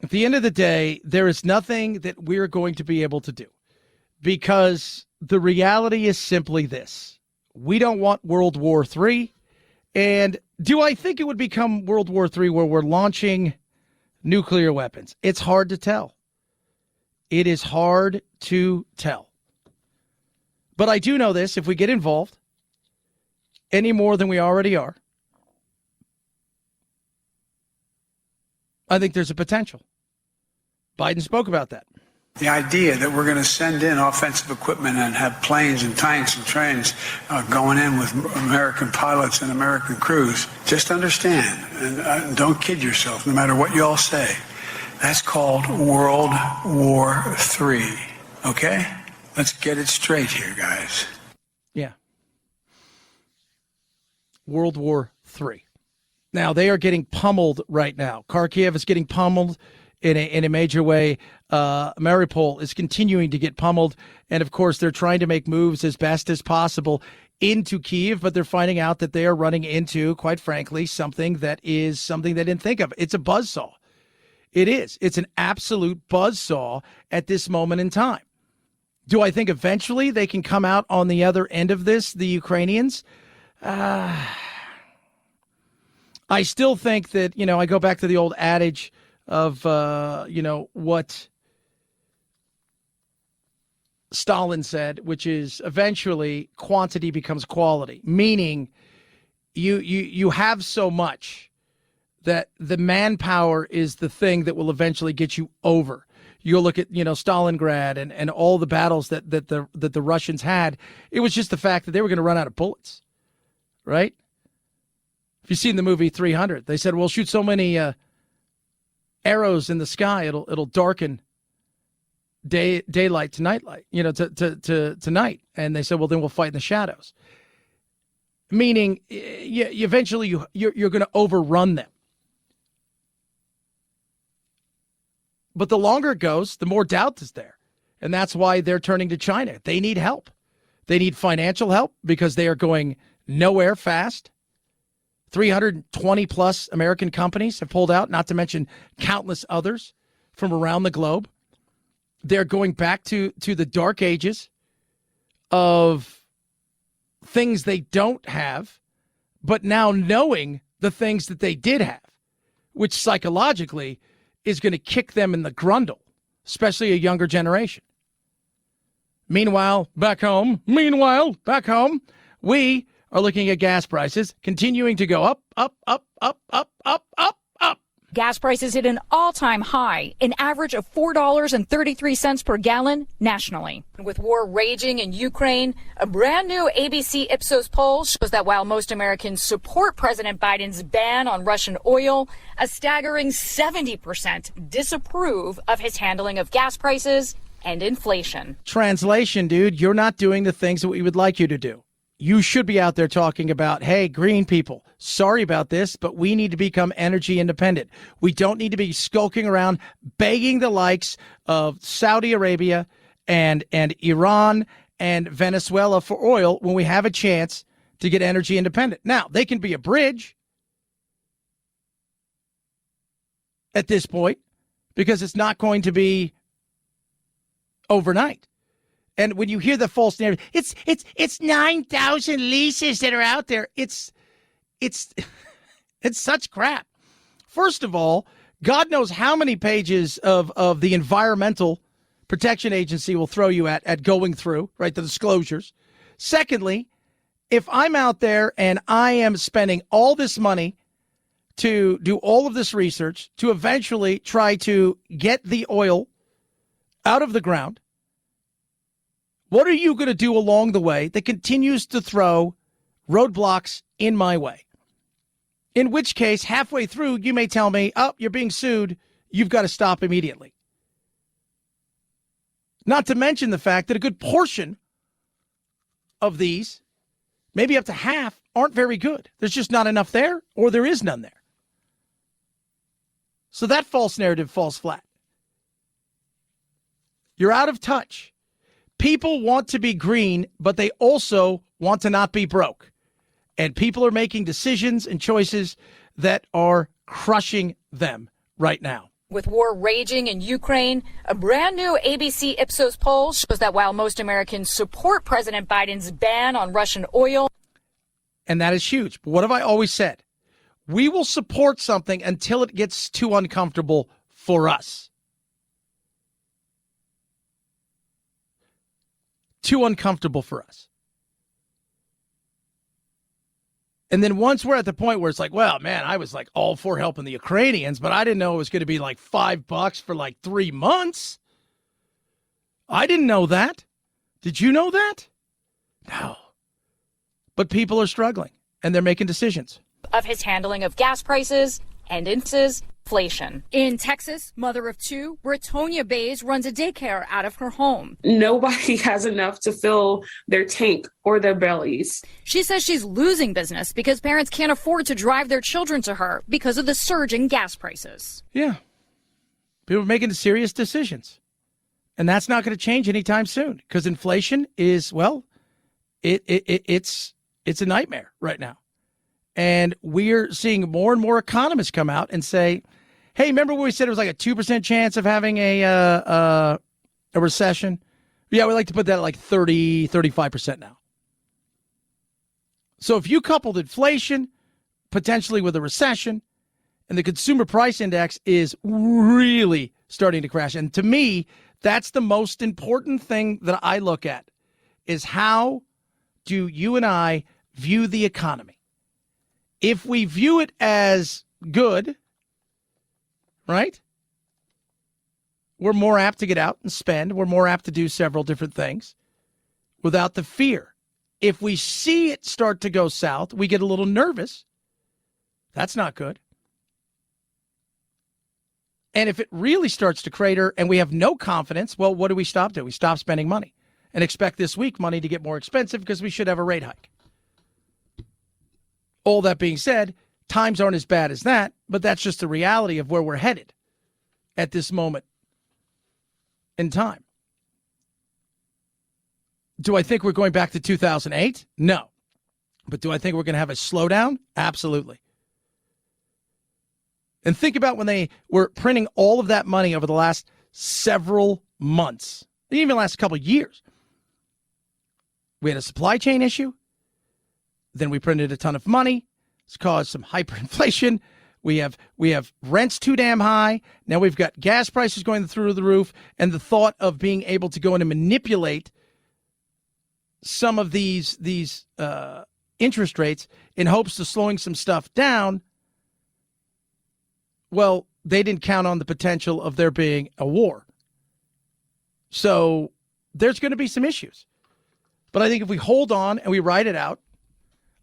[SPEAKER 2] At the end of the day, there is nothing that we're going to be able to do because the reality is simply this. We don't want World War III. And do I think it would become World War III where we're launching nuclear weapons? It's hard to tell. It is hard to tell. But I do know this, if we get involved any more than we already are, I think there's a potential. Biden spoke about that.
[SPEAKER 6] The idea that we're going to send in offensive equipment and have planes and tanks and trains going in with American pilots and American crews, just understand, and don't kid yourself, no matter what you all say, that's called World War III, okay? Let's get it straight here, guys.
[SPEAKER 2] Yeah. World War III. Now, they are getting pummeled right now. Kharkiv is getting pummeled in a major way. Mariupol is continuing to get pummeled. And, of course, they're trying to make moves as best as possible into Kyiv, but they're finding out that they are running into, quite frankly, something they didn't think of. It's a buzzsaw. It is. It's an absolute buzzsaw at this moment in time. Do I think eventually they can come out on the other end of this, the Ukrainians? I still think that, I go back to the old adage of, what Stalin said, which is eventually quantity becomes quality, meaning you have so much that the manpower is the thing that will eventually get you over. You'll look at, Stalingrad and all the battles that the Russians had. It was just the fact that they were going to run out of bullets, right? If you've seen the movie 300, they said, "We'll shoot so many arrows in the sky, it'll darken daylight to nightlight, to night." And they said, "Well, then we'll fight in the shadows." Meaning, you eventually you're going to overrun them. But the longer it goes, the more doubt is there, and that's why they're turning to China. They need help. They need financial help because they are going nowhere fast. 320 plus American companies have pulled out, not to mention countless others from around the globe. They're going back to the dark ages of things they don't have, but now knowing the things that they did have, which psychologically is going to kick them in the grundle, especially a younger generation. Meanwhile, back home, we are looking at gas prices continuing to go up.
[SPEAKER 7] Gas prices hit an all-time high, an average of $4.33 per gallon nationally. With war raging in Ukraine, a brand new ABC Ipsos poll shows that while most Americans support President Biden's ban on Russian oil, a staggering 70% disapprove of his handling of gas prices and inflation.
[SPEAKER 2] Translation, dude, you're not doing the things that we would like you to do. You should be out there talking about, hey, green people, sorry about this, but we need to become energy independent. We don't need to be skulking around begging the likes of Saudi Arabia and Iran and Venezuela for oil when we have a chance to get energy independent. Now, they can be a bridge at this point because it's not going to be overnight. And when you hear the false narrative, it's 9,000 leases that are out there. It's such crap. First of all, God knows how many pages of the Environmental Protection Agency will throw you at going through, right, the disclosures. Secondly, if I'm out there and I am spending all this money to do all of this research to eventually try to get the oil out of the ground, what are you going to do along the way that continues to throw roadblocks in my way. In which case, halfway through, you may tell me, oh, you're being sued. You've got to stop immediately. Not to mention the fact that a good portion of these, maybe up to half, aren't very good. There's just not enough there, or there is none there. So that false narrative falls flat. You're out of touch. People want to be green, but they also want to not be broke. And people are making decisions and choices that are crushing them right now.
[SPEAKER 7] With war raging in Ukraine, a brand new ABC Ipsos poll shows that while most Americans support President Biden's ban on Russian oil.
[SPEAKER 2] And that is huge. But what have I always said? We will support something until it gets too uncomfortable for us. Too uncomfortable for us. And then once we're at the point where it's like, well, man, I was like all for helping the Ukrainians, but I didn't know it was going to be like $5 for like 3 months. I didn't know that. Did you know that? No. But people are struggling and they're making decisions.
[SPEAKER 7] Of his handling of gas prices and inflation. In Texas, mother of two, Bretonia Bays runs a daycare out of her home.
[SPEAKER 8] Nobody has enough to fill their tank or their bellies.
[SPEAKER 7] She says she's losing business because parents can't afford to drive their children to her because of the surge in gas prices.
[SPEAKER 2] Yeah. People are making serious decisions. And that's not going to change anytime soon because inflation is, well, it's a nightmare right now. And we're seeing more and more economists come out and say, hey, remember when we said it was like a 2% chance of having a recession? Yeah, we like to put that at like 35% now. So if you coupled inflation potentially with a recession and the consumer price index is really starting to crash. And to me, that's the most important thing that I look at is how do you and I view the economy? If we view it as good, right? We're more apt to get out and spend. We're more apt to do several different things without the fear. If we see it start to go south, we get a little nervous. That's not good. And if it really starts to crater and we have no confidence, well, what do we stop doing? We stop spending money and expect this week money to get more expensive because we should have a rate hike. All that being said, times aren't as bad as that, but that's just the reality of where we're headed at this moment in time. Do I think we're going back to 2008? No. But do I think we're going to have a slowdown? Absolutely. And think about when they were printing all of that money over the last several months, even the last couple of years. We had a supply chain issue. Then we printed a ton of money. It's caused some hyperinflation. We have rents too damn high. Now we've got gas prices going through the roof. And the thought of being able to go in and manipulate some of these interest rates in hopes of slowing some stuff down, well, they didn't count on the potential of there being a war. So there's going to be some issues. But I think if we hold on and we ride it out,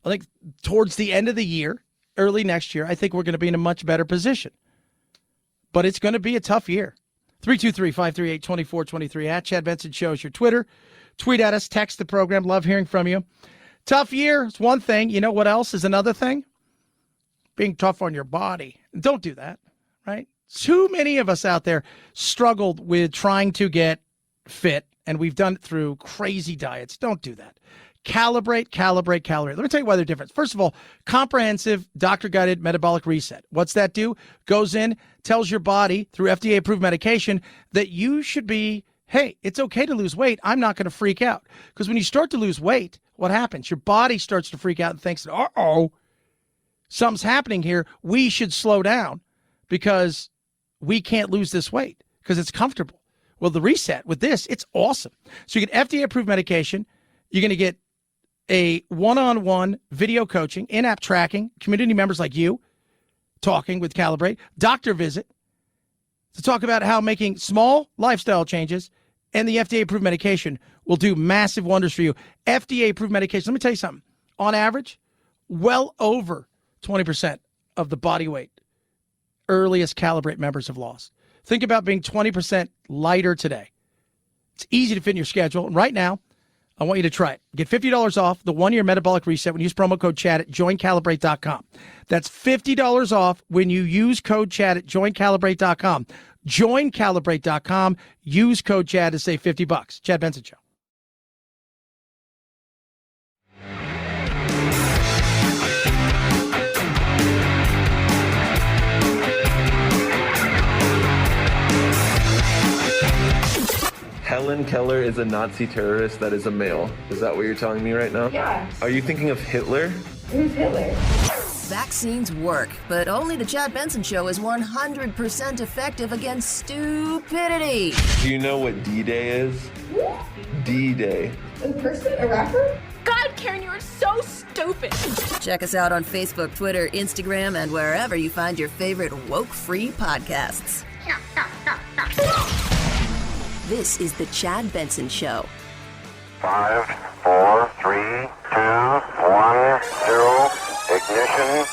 [SPEAKER 2] I think towards the end of the year, early next year, I think we're going to be in a much better position. But it's going to be a tough year. 323-538-2423 at Chad Benson Show is your Twitter. Tweet at us, text the program. Love hearing from you. Tough year is one thing. You know what else is another thing? Being tough on your body. Don't do that, right? Too many of us out there struggled with trying to get fit, and we've done it through crazy diets. Don't do that. Calibrate. Let me tell you why they're different. First of all, comprehensive doctor-guided metabolic reset. What's that do? Goes in, tells your body through FDA-approved medication that you should be, hey, it's okay to lose weight. I'm not going to freak out. Because when you start to lose weight, what happens? Your body starts to freak out and thinks, something's happening here. We should slow down because we can't lose this weight because it's comfortable. Well, the reset with this, it's awesome. So you get FDA-approved medication. You're going to get a one-on-one video coaching, in-app tracking, community members like you talking with Calibrate, doctor visit to talk about how making small lifestyle changes and the FDA-approved medication will do massive wonders for you. FDA-approved medication. Let me tell you something. on average, well over 20% of the body weight earliest Calibrate members have lost. Think about being 20% lighter today. It's easy to fit in your schedule. And right now, I want you to try it. Get $50 off the one-year metabolic reset when you use promo code CHAD at joincalibrate.com. That's $50 off when you use code CHAD at joincalibrate.com. Joincalibrate.com. Use code CHAD to save $50. Chad Benson Show.
[SPEAKER 9] Helen Keller is a Nazi terrorist that is a male. Is that what you're telling me right now?
[SPEAKER 22] Yeah.
[SPEAKER 9] Are you thinking of Hitler?
[SPEAKER 22] Who's Hitler?
[SPEAKER 1] Vaccines work, but only the Chad Benson Show is 100% effective against stupidity.
[SPEAKER 9] Do you know what D-Day is? D-Day.
[SPEAKER 22] A person? A rapper?
[SPEAKER 7] God, Karen, you are so stupid.
[SPEAKER 1] Check us out on Facebook, Twitter, Instagram, and wherever you find your favorite woke-free podcasts. This is the Chad Benson Show.
[SPEAKER 10] 5, 4, 3, 2, 1, 0, ignition,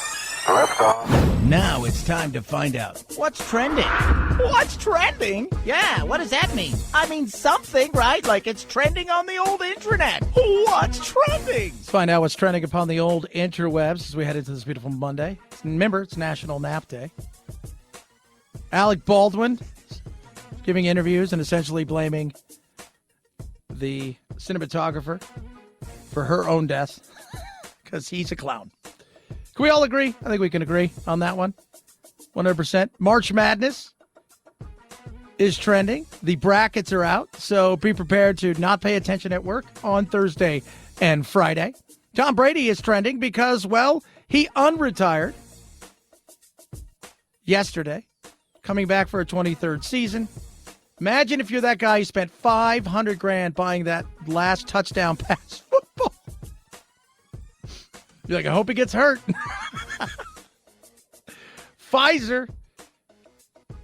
[SPEAKER 10] liftoff.
[SPEAKER 2] Now it's time to find out what's trending.
[SPEAKER 11] What's trending? Yeah, what does that mean? I mean something, right? Like it's trending on the old internet. What's trending?
[SPEAKER 2] Let's find out what's trending upon the old interwebs as we head into this beautiful Monday. Remember, it's National Nap Day. Alec Baldwin giving interviews and essentially blaming the cinematographer for her own death because he's a clown. Can we all agree? I think we can agree on that one. 100%. March Madness is trending. The brackets are out, so be prepared to not pay attention at work on Thursday and Friday. Tom Brady is trending because, well, he unretired yesterday, coming back for a 23rd season. Imagine if you're that guy who spent $500,000 buying that last touchdown pass football. You're like, I hope he gets hurt. Pfizer,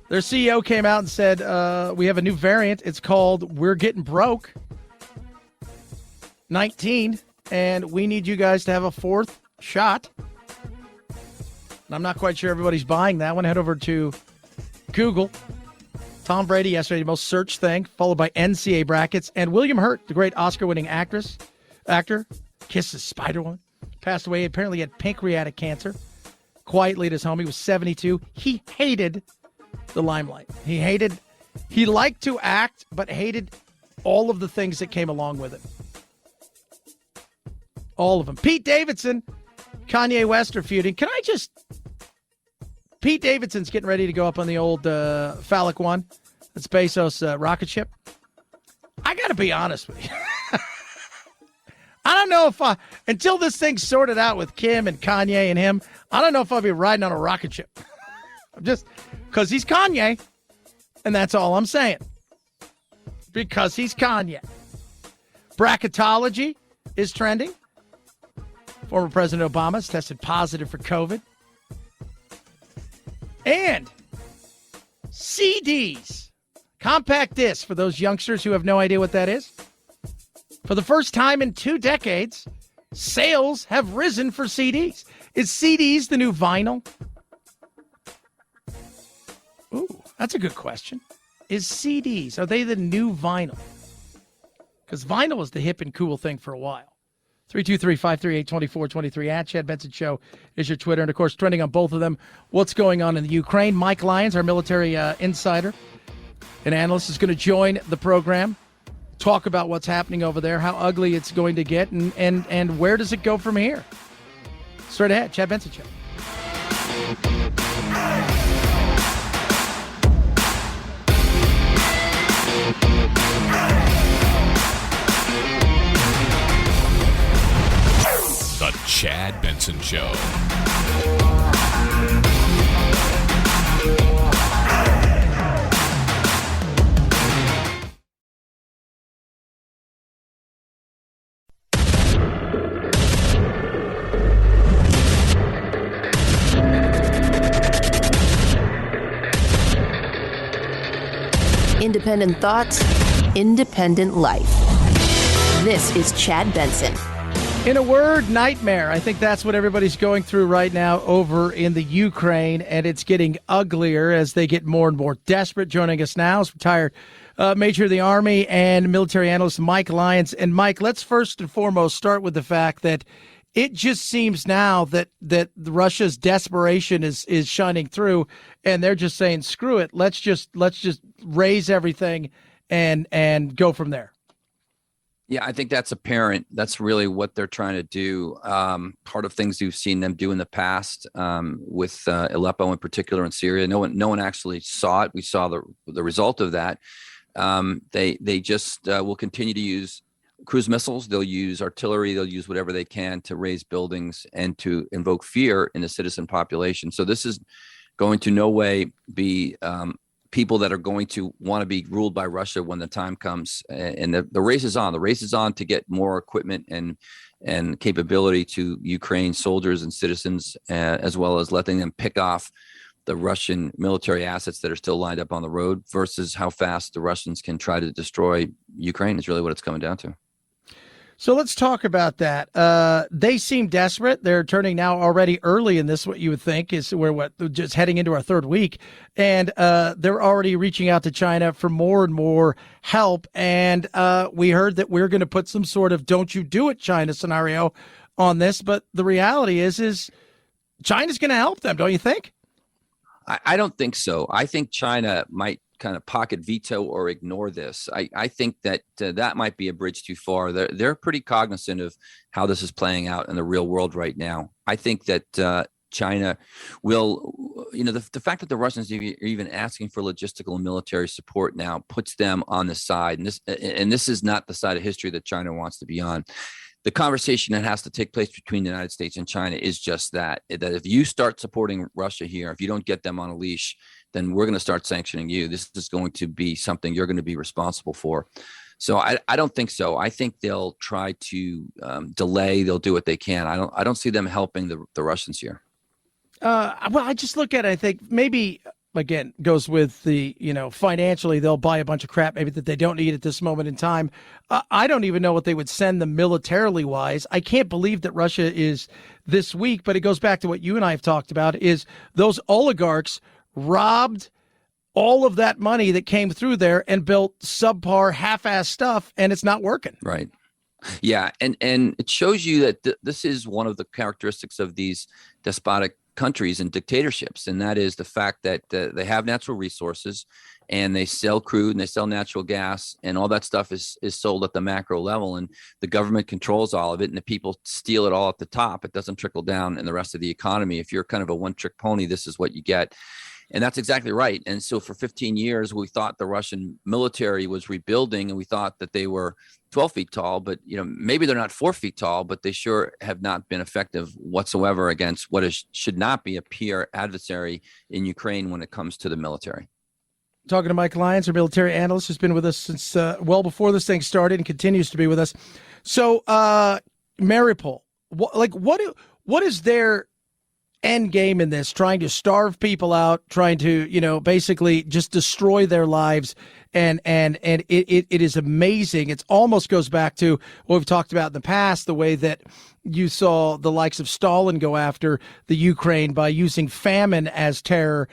[SPEAKER 2] their CEO came out and said, we have a new variant. It's called We're Getting Broke 19, and we need you guys to have a fourth shot. And I'm not quite sure everybody's buying that one. Head over to Google. Tom Brady yesterday, the most searched thing, followed by NCAA brackets. And William Hurt, the great Oscar-winning actor, kisses Spider-Woman, passed away. Apparently had pancreatic cancer. Quietly at his home. He was 72. He hated the limelight. He liked to act, but hated all of the things that came along with it. All of them. Pete Davidson, Kanye West are feuding. Pete Davidson's getting ready to go up on the old phallic one. That's Bezos' rocket ship. I got to be honest with you. I don't know if until this thing's sorted out with Kim and Kanye and him, I don't know if I'll be riding on a rocket ship. I'm just, because he's Kanye, and that's all I'm saying. Because he's Kanye. Bracketology is trending. Former President Obama's tested positive for COVID. And CDs, compact disc, for those youngsters who have no idea what that is. For the first time in 2 decades, sales have risen for CDs. Is CDs the new vinyl? Ooh, that's a good question. Is CDs, are they the new vinyl? Because vinyl was the hip and cool thing for a while. 323-538-2423 at Chad Benson Show is your Twitter. And, of course, trending on both of them, what's going on in the Ukraine. Mike Lyons, our military insider and analyst, is going to join the program, talk about what's happening over there, how ugly it's going to get, and where does it go from here. Straight ahead, Chad Benson Show.
[SPEAKER 15] The Chad Benson Show.
[SPEAKER 1] Independent thoughts, independent life. This is Chad Benson.
[SPEAKER 2] In a word, nightmare. I think that's what everybody's going through right now over in the Ukraine, and it's getting uglier as they get more and more desperate. Joining us now is retired Major of the Army and military analyst Mike Lyons. And Mike, let's first and foremost start with the fact that it just seems now that Russia's desperation is shining through, and they're just saying, "Screw it, let's just raise everything and go from there."
[SPEAKER 12] Yeah, I think that's apparent. That's really what they're trying to do. Part of things we've seen them do in the past with Aleppo in particular in Syria. No one actually saw it. We saw the result of that. They just will continue to use cruise missiles. They'll use artillery. They'll use whatever they can to raise buildings and to invoke fear in the citizen population. So this is going to no way be people that are going to want to be ruled by Russia when the time comes. And the race is on. The race is on to get more equipment and capability to Ukraine soldiers and citizens, as well as letting them pick off the Russian military assets that are still lined up on the road versus how fast the Russians can try to destroy Ukraine is really what it's coming down to.
[SPEAKER 2] So let's talk about that. They seem desperate. They're turning now already early in this, what you would think is just heading into our third week. And they're already reaching out to China for more and more help. And we heard that we're going to put some sort of don't you do it China scenario on this. But the reality is China's going to help them, don't you think?
[SPEAKER 12] I don't think so. I think China might kind of pocket veto or ignore this. I think that that might be a bridge too far. They're pretty cognizant of how this is playing out in the real world right now. I think that China will, the fact that the Russians are even asking for logistical and military support now puts them on the side. And this is not the side of history that China wants to be on. The conversation that has to take place between the United States and China is just that if you start supporting Russia here, if you don't get them on a leash, then we're going to start sanctioning you. This is going to be something you're going to be responsible for. So I don't think so. I think they'll try to delay. They'll do what they can. I don't see them helping the Russians here.
[SPEAKER 2] Well, I just look at it. I think maybe, again, goes with the, financially, they'll buy a bunch of crap maybe that they don't need at this moment in time. I don't even know what they would send them militarily wise. I can't believe that Russia is this weak, but it goes back to what you and I have talked about is those oligarchs robbed all of that money that came through there and built subpar half-ass stuff, and it's not working.
[SPEAKER 12] Right. Yeah. And it shows you that this is one of the characteristics of these despotic countries and dictatorships, and that is the fact that they have natural resources and they sell crude and they sell natural gas, and all that stuff is sold at the macro level, and the government controls all of it, and the people steal it all at the top. It doesn't trickle down in the rest of the economy. If you're kind of a one-trick pony, this is what you get. And that's exactly right. And so for 15 years, we thought the Russian military was rebuilding, and we thought that they were 12 feet tall, but maybe they're not 4 feet tall, but they sure have not been effective whatsoever against what should not be a peer adversary in Ukraine when it comes to the military.
[SPEAKER 2] Talking to Mike Lyons, our military analyst, who's been with us since well before this thing started and continues to be with us. So, Mariupol, what is their end game in this? Trying to starve people out, trying to basically just destroy their lives, and it is amazing. It almost goes back to what we've talked about in the past, the way that you saw the likes of Stalin go after the Ukraine by using famine as terror.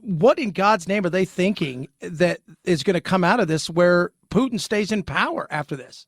[SPEAKER 2] What in God's name are they thinking that is going to come out of this where Putin stays in power after this?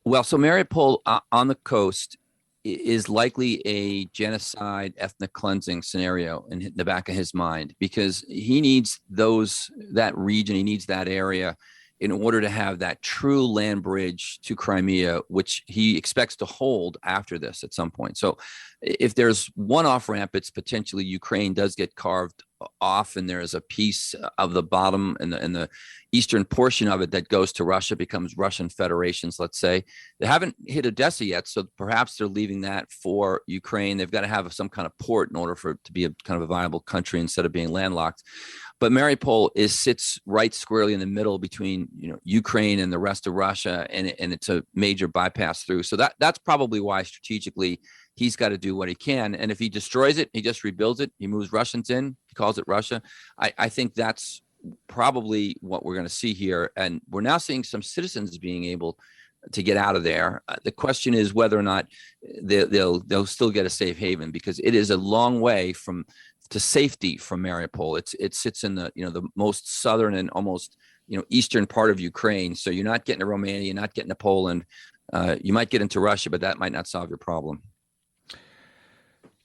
[SPEAKER 12] Well, so Mariupol on the coast is likely a genocide, ethnic cleansing scenario in the back of his mind, because he needs that region, he needs that area in order to have that true land bridge to Crimea, which he expects to hold after this at some point. So if there's one off-ramp, it's potentially Ukraine does get carved off, and there is a piece of the bottom and the eastern portion of it that goes to Russia, becomes Russian federations, let's say. They haven't hit Odessa yet, so perhaps they're leaving that for Ukraine. They've got to have some kind of port in order for it to be a kind of a viable country instead of being landlocked. But Mariupol sits right squarely in the middle between Ukraine and the rest of Russia, and it's a major bypass through. So that's probably why strategically he's got to do what he can. And if he destroys it, he just rebuilds it. He moves Russians in. He calls it Russia. I think that's probably what we're going to see here. And we're now seeing some citizens being able to get out of there. The question is whether or not they'll still get a safe haven, because it is a long way to safety from Mariupol. It sits in the most southern and almost eastern part of Ukraine. So you're not getting to Romania, you're not getting to Poland. You might get into Russia, but that might not solve your problem.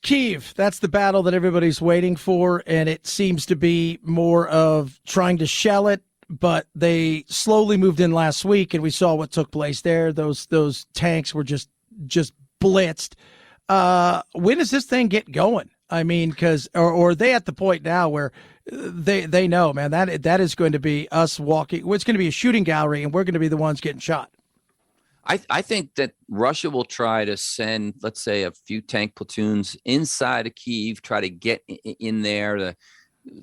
[SPEAKER 2] Kyiv, that's the battle that everybody's waiting for, and it seems to be more of trying to shell it, but they slowly moved in last week, and we saw what took place there. Those tanks were just blitzed. When does this thing get going? I mean, or are they at the point now where they know, man, that is going to be us walking. It's going to be a shooting gallery, and we're going to be the ones getting shot.
[SPEAKER 12] I think that Russia will try to send, let's say, a few tank platoons inside of Kyiv, try to get in there to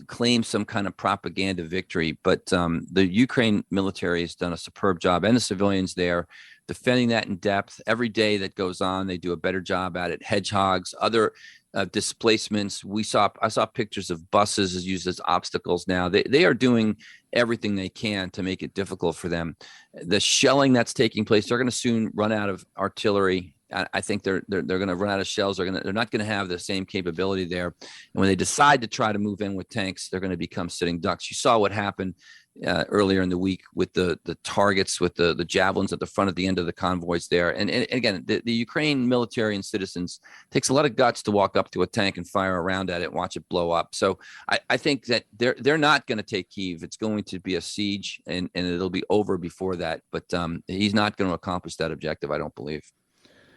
[SPEAKER 12] claim some kind of propaganda victory. But the Ukraine military has done a superb job, and the civilians there, defending that in depth. Every day that goes on, they do a better job at it. Hedgehogs, other displacements. I saw pictures of buses as used as obstacles now. They are doing everything they can to make it difficult for them. The shelling that's taking place, they're going to soon run out of artillery. I think they're going to run out of shells. They're not going to have the same capability there. And when they decide to try to move in with tanks, they're going to become sitting ducks. You saw what happened earlier in the week with the targets, with the javelins at the front of the end of the convoys there. And again, the Ukraine military and citizens takes a lot of guts to walk up to a tank and fire around at it, watch it blow up. So I think that they're not going to take Kyiv. It's going to be a siege, and it'll be over before that. But he's not going to accomplish that objective, I don't believe.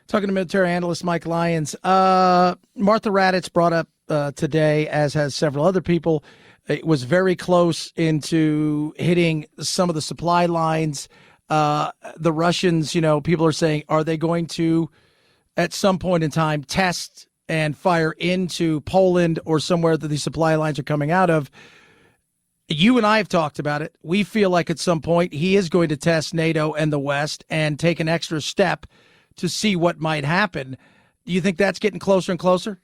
[SPEAKER 2] Talking to military analyst Mike Lyons. Martha Raddatz brought up today, as has several other people, it was very close into hitting some of the supply lines. The Russians, people are saying, are they going to, at some point in time, test and fire into Poland or somewhere that these supply lines are coming out of? You and I have talked about it. We feel like at some point he is going to test NATO and the West and take an extra step to see what might happen. Do you think that's getting closer and closer?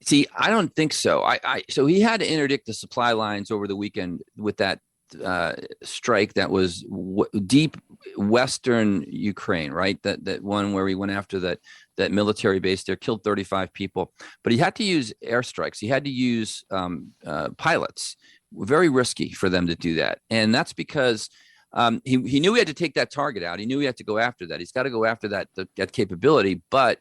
[SPEAKER 12] See, I don't think so. So he had to interdict the supply lines over the weekend with that strike that was deep western Ukraine, right? That one where he went after that military base there, killed 35 people. But he had to use airstrikes. He had to use pilots. Very risky for them to do that, and that's because he knew he had to take that target out. He knew he had to go after that. He's got to go after that capability, but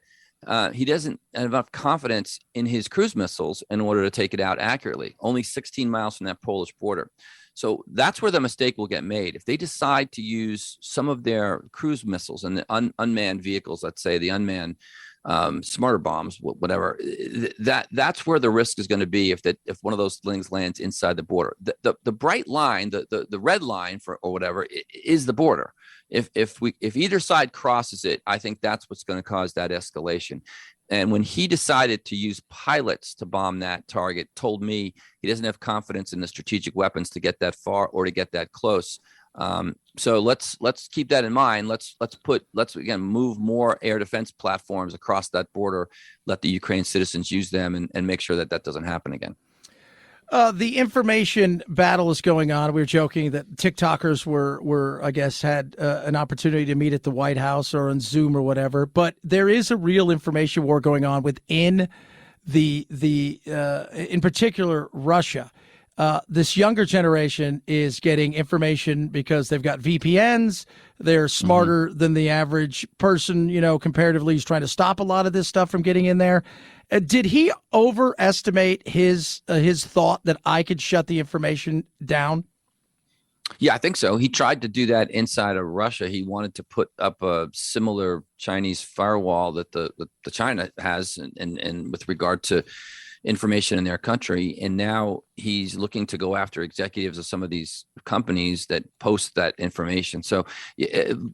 [SPEAKER 12] he doesn't have enough confidence in his cruise missiles in order to take it out accurately. Only 16 miles from that Polish border. So that's where the mistake will get made. If they decide to use some of their cruise missiles and the unmanned vehicles, let's say the unmanned smarter bombs, whatever, that's where the risk is going to be if one of those things lands inside the border. The bright line, the red line or whatever, is the border. If either side crosses it, I think that's what's going to cause that escalation. And when he decided to use pilots to bomb that target, told me he doesn't have confidence in the strategic weapons to get that far or to get that close. So let's keep that in mind. Let's again move more air defense platforms across that border. Let the Ukraine citizens use them and make sure that doesn't happen again.
[SPEAKER 2] The information battle is going on. We were joking that TikTokers were I guess had an opportunity to meet at the White House or on Zoom or whatever. But there is a real information war going on within the in particular Russia. This younger generation is getting information because they've got VPNs. They're smarter than the average person, comparatively. He's trying to stop a lot of this stuff from getting in there. Did he overestimate his thought that I could shut the information down?
[SPEAKER 12] Yeah, I think so. He tried to do that inside of Russia. He wanted to put up a similar Chinese firewall that the China has, and with regard to information in their country. And now he's looking to go after executives of some of these companies that post that information. So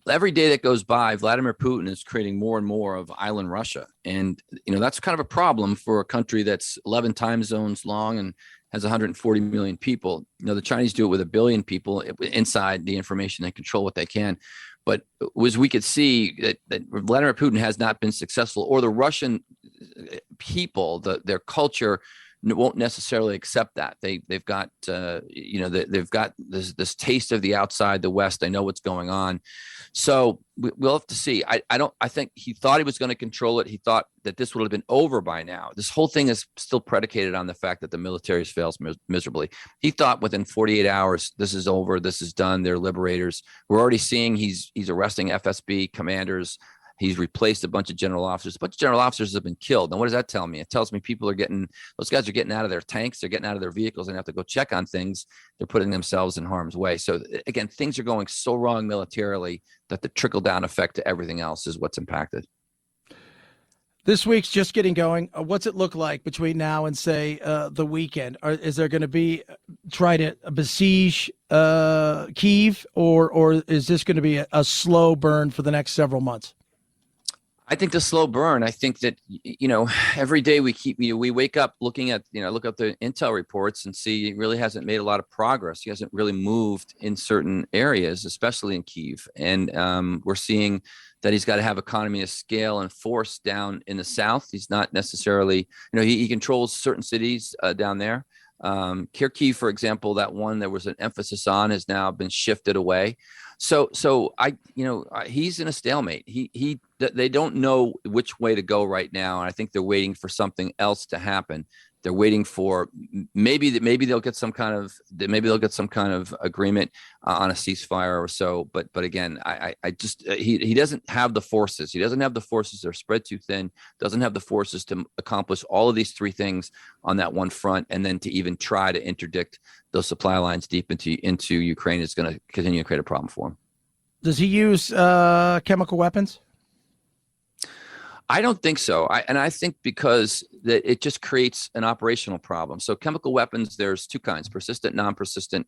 [SPEAKER 12] every day that goes by, Vladimir Putin is creating more and more of island Russia. And, that's kind of a problem for a country that's 11 time zones long and has 140 million people. The Chinese do it with 1 billion people inside the information. They control what they can. But as we could see, that Vladimir Putin has not been successful, or the Russian people, their culture won't necessarily accept that. They've got they've got this taste of the outside, the West. They know what's going on. So we'll have to see. I think he thought he was going to control it. He thought that this would have been over by now. This whole thing is still predicated on the fact that the military has failed miserably. He thought within 48 hours, this is over. This is done. They're liberators. We're already seeing he's arresting FSB commanders. He's replaced a bunch of general officers. A bunch of general officers have been killed. And what does that tell me? It tells me those guys are getting out of their tanks. They're getting out of their vehicles and have to go check on things. They're putting themselves in harm's way. So again, things are going so wrong militarily that the trickle down effect to everything else is what's impacted.
[SPEAKER 2] This week's just getting going. What's it look like between now and, say, the weekend? Is there going to be try to besiege Kyiv, or is this going to be a slow burn for the next several months?
[SPEAKER 12] I think the slow burn. I think that, every day we wake up looking at, look up the intel reports and see he really hasn't made a lot of progress. He hasn't really moved in certain areas, especially in Kyiv. And we're seeing that he's got to have economy of scale and force down in the south. He's not necessarily, he controls certain cities down there. Kharkiv, for example, that one there was an emphasis on has now been shifted away. So he's in a stalemate. They don't know which way to go right now, and I think they're waiting for something else to happen. They're waiting for maybe they'll get some kind of agreement on a ceasefire or so. But again, he doesn't have the forces. He doesn't have the forces. They're spread too thin. Doesn't have the forces to accomplish all of these three things on that one front, and then to even try to interdict those supply lines deep into Ukraine is going to continue to create a problem for him.
[SPEAKER 2] Does he use chemical weapons?
[SPEAKER 12] I don't think so. I think because that it just creates an operational problem. So chemical weapons, there's two kinds: persistent, non-persistent.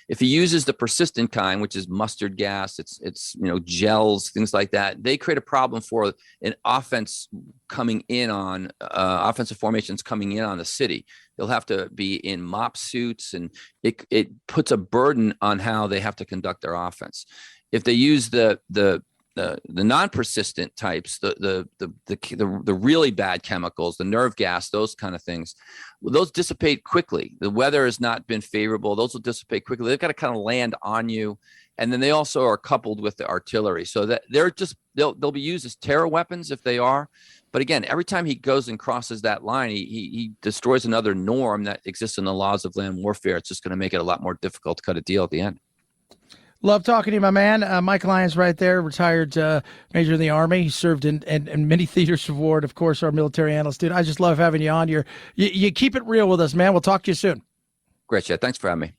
[SPEAKER 12] If he uses the persistent kind, which is mustard gas, it's gels, things like that, they create a problem for an offense coming in on offensive formations coming in on the city. They'll have to be in mop suits, and it puts a burden on how they have to conduct their offense. If they use the non-persistent types, the really bad chemicals, the nerve gas, those kind of things, those dissipate quickly. The weather has not been favorable. Those will dissipate quickly. They've got to kind of land on you. And then they also are coupled with the artillery. So that they'll be used as terror weapons if they are. But again, every time he goes and crosses that line, he destroys another norm that exists in the laws of land warfare. It's just going to make it a lot more difficult to cut a deal at the end.
[SPEAKER 2] Love talking to you, my man. Mike Lyons right there, retired major in the Army. He served in many theaters of war, and, of course, our military analyst. Dude, I just love having you on. You keep it real with us, man. We'll talk to you soon.
[SPEAKER 12] Great, Chad. Thanks for having me.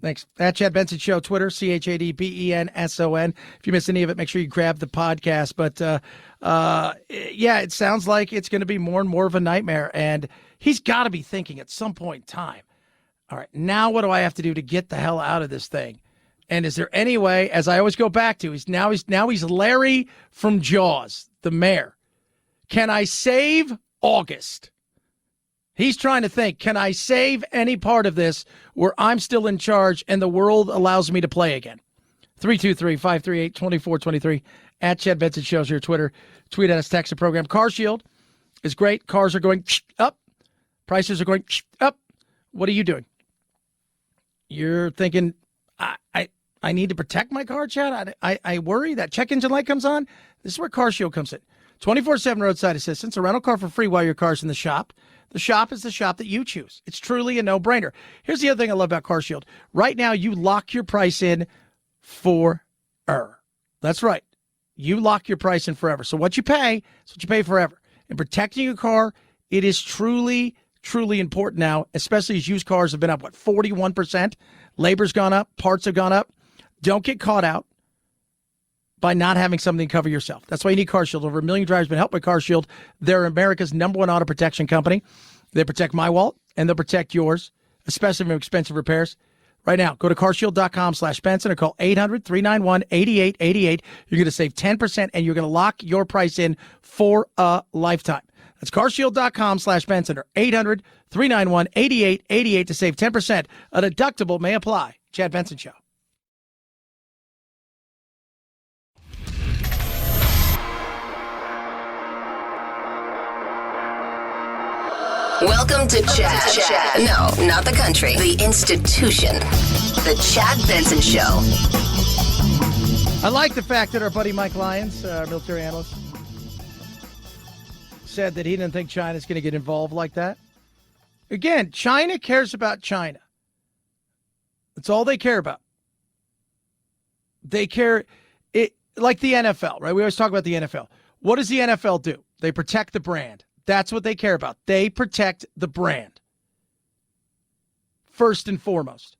[SPEAKER 2] Thanks. At Chad Benson Show, Twitter, ChadBenson. If you miss any of it, make sure you grab the podcast. But, it sounds like it's going to be more and more of a nightmare, and he's got to be thinking at some point in time, all right, now what do I have to do to get the hell out of this thing? And is there any way, as I always go back to, he's Larry from Jaws, the mayor. Can I save August? He's trying to think, can I save any part of this where I'm still in charge and the world allows me to play again? 323-538-2423. At Chad Benson Show's your Twitter. Tweet at us, text the program. Car Shield is great. Cars are going up. Prices are going up. What are you doing? You're thinking, I need to protect my car, Chad. I worry that check engine light comes on. This is where Car Shield comes in. 24/7 roadside assistance, a rental car for free while your car's in the shop. The shop is the shop that you choose. It's truly a no-brainer. Here's the other thing I love about Car Shield. Right now, you lock your price in forever. That's right. You lock your price in forever. So what you pay is what you pay forever. In protecting your car, it is truly, truly important now, especially as used cars have been up, 41%? Labor's gone up. Parts have gone up. Don't get caught out by not having something to cover yourself. That's why you need Car Shield. Over 1 million drivers have been helped by Car Shield. They're America's #1 auto protection company. They protect my wallet, and they'll protect yours, especially from expensive repairs. Right now, go to carshield.com/Benson or call 800-391-8888. You're going to save 10%, and you're going to lock your price in for a lifetime. That's carshield.com/Benson or 800-391-8888 to save 10%. A deductible may apply. Chad Benson Show.
[SPEAKER 1] Welcome to Chad. No, not the country. The institution. The Chad Benson Show.
[SPEAKER 2] I like the fact that our buddy Mike Lyons, our military analyst, said that he didn't think China's going to get involved like that. Again, China cares about China. That's all they care about. They care it like the NFL, right? We always talk about the NFL. What does the NFL do? They protect the brand. That's what they care about. They protect the brand. First and foremost.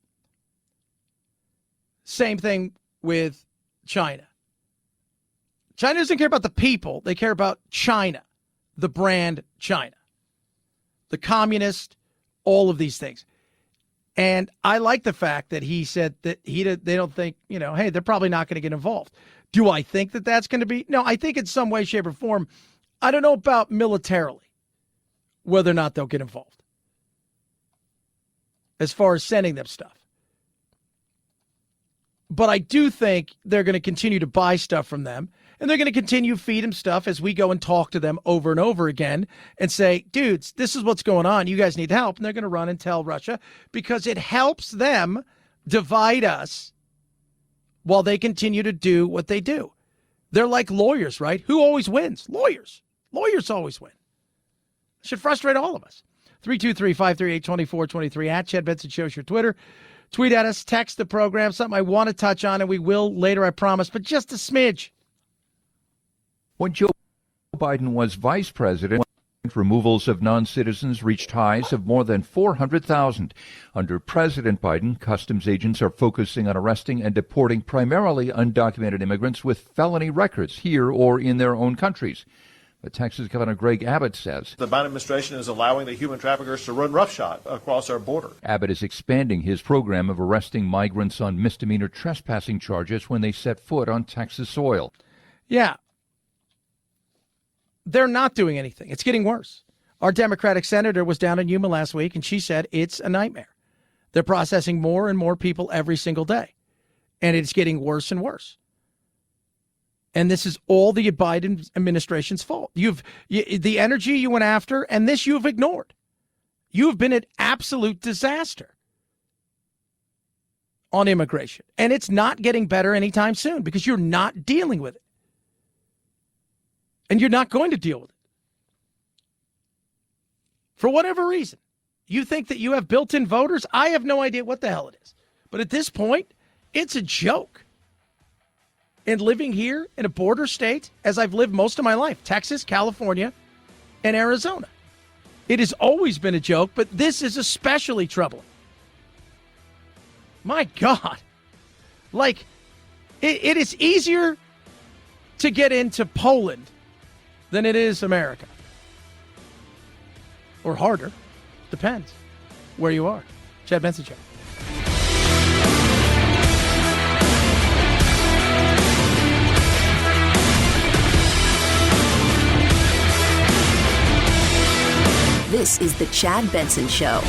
[SPEAKER 2] Same thing with China. China doesn't care about the people. They care about China, the brand China, the communist, all of these things. And I like the fact that he said that they don't think, hey, they're probably not going to get involved. Do I think that that's going to be? No, I think in some way, shape, or form. I don't know about militarily, whether or not they'll get involved as far as sending them stuff. But I do think they're going to continue to buy stuff from them, and they're going to continue to feed them stuff as we go and talk to them over and over again and say, dudes, this is what's going on. You guys need help. And they're going to run and tell Russia because it helps them divide us while they continue to do what they do. They're like lawyers, right? Who always wins? Lawyers. Lawyers always win. It should frustrate all of us. 323-538-2423 at Chad Benson Show's your Twitter. Tweet at us, text the program, something I want to touch on, and we will later, I promise, but just a smidge.
[SPEAKER 13] When Joe Biden was vice president, removals of non-citizens reached highs of more than 400,000. Under President Biden, customs agents are focusing on arresting and deporting primarily undocumented immigrants with felony records here or in their own countries. But Texas Governor Greg Abbott says
[SPEAKER 14] the Biden administration is allowing the human traffickers to run roughshod across our border.
[SPEAKER 13] Abbott is expanding his program of arresting migrants on misdemeanor trespassing charges when they set foot on Texas soil.
[SPEAKER 2] Yeah. They're not doing anything. It's getting worse. Our Democratic senator was down in Yuma last week, and she said it's a nightmare. They're processing more and more people every single day, and it's getting worse and worse. And this is all the Biden administration's fault. The energy you went after, and this you've ignored. You've been an absolute disaster on immigration. And it's not getting better anytime soon because you're not dealing with it. And you're not going to deal with it. For whatever reason. You think that you have built-in voters? I have no idea what the hell it is. But at this point, it's a joke. And living here in a border state, as I've lived most of my life, Texas, California, and Arizona. It has always been a joke, but this is especially troubling. My God. Like, it is easier to get into Poland than it is America. Or harder. Depends where you are. Chad Benson Show.
[SPEAKER 1] This is the Chad Benson Show.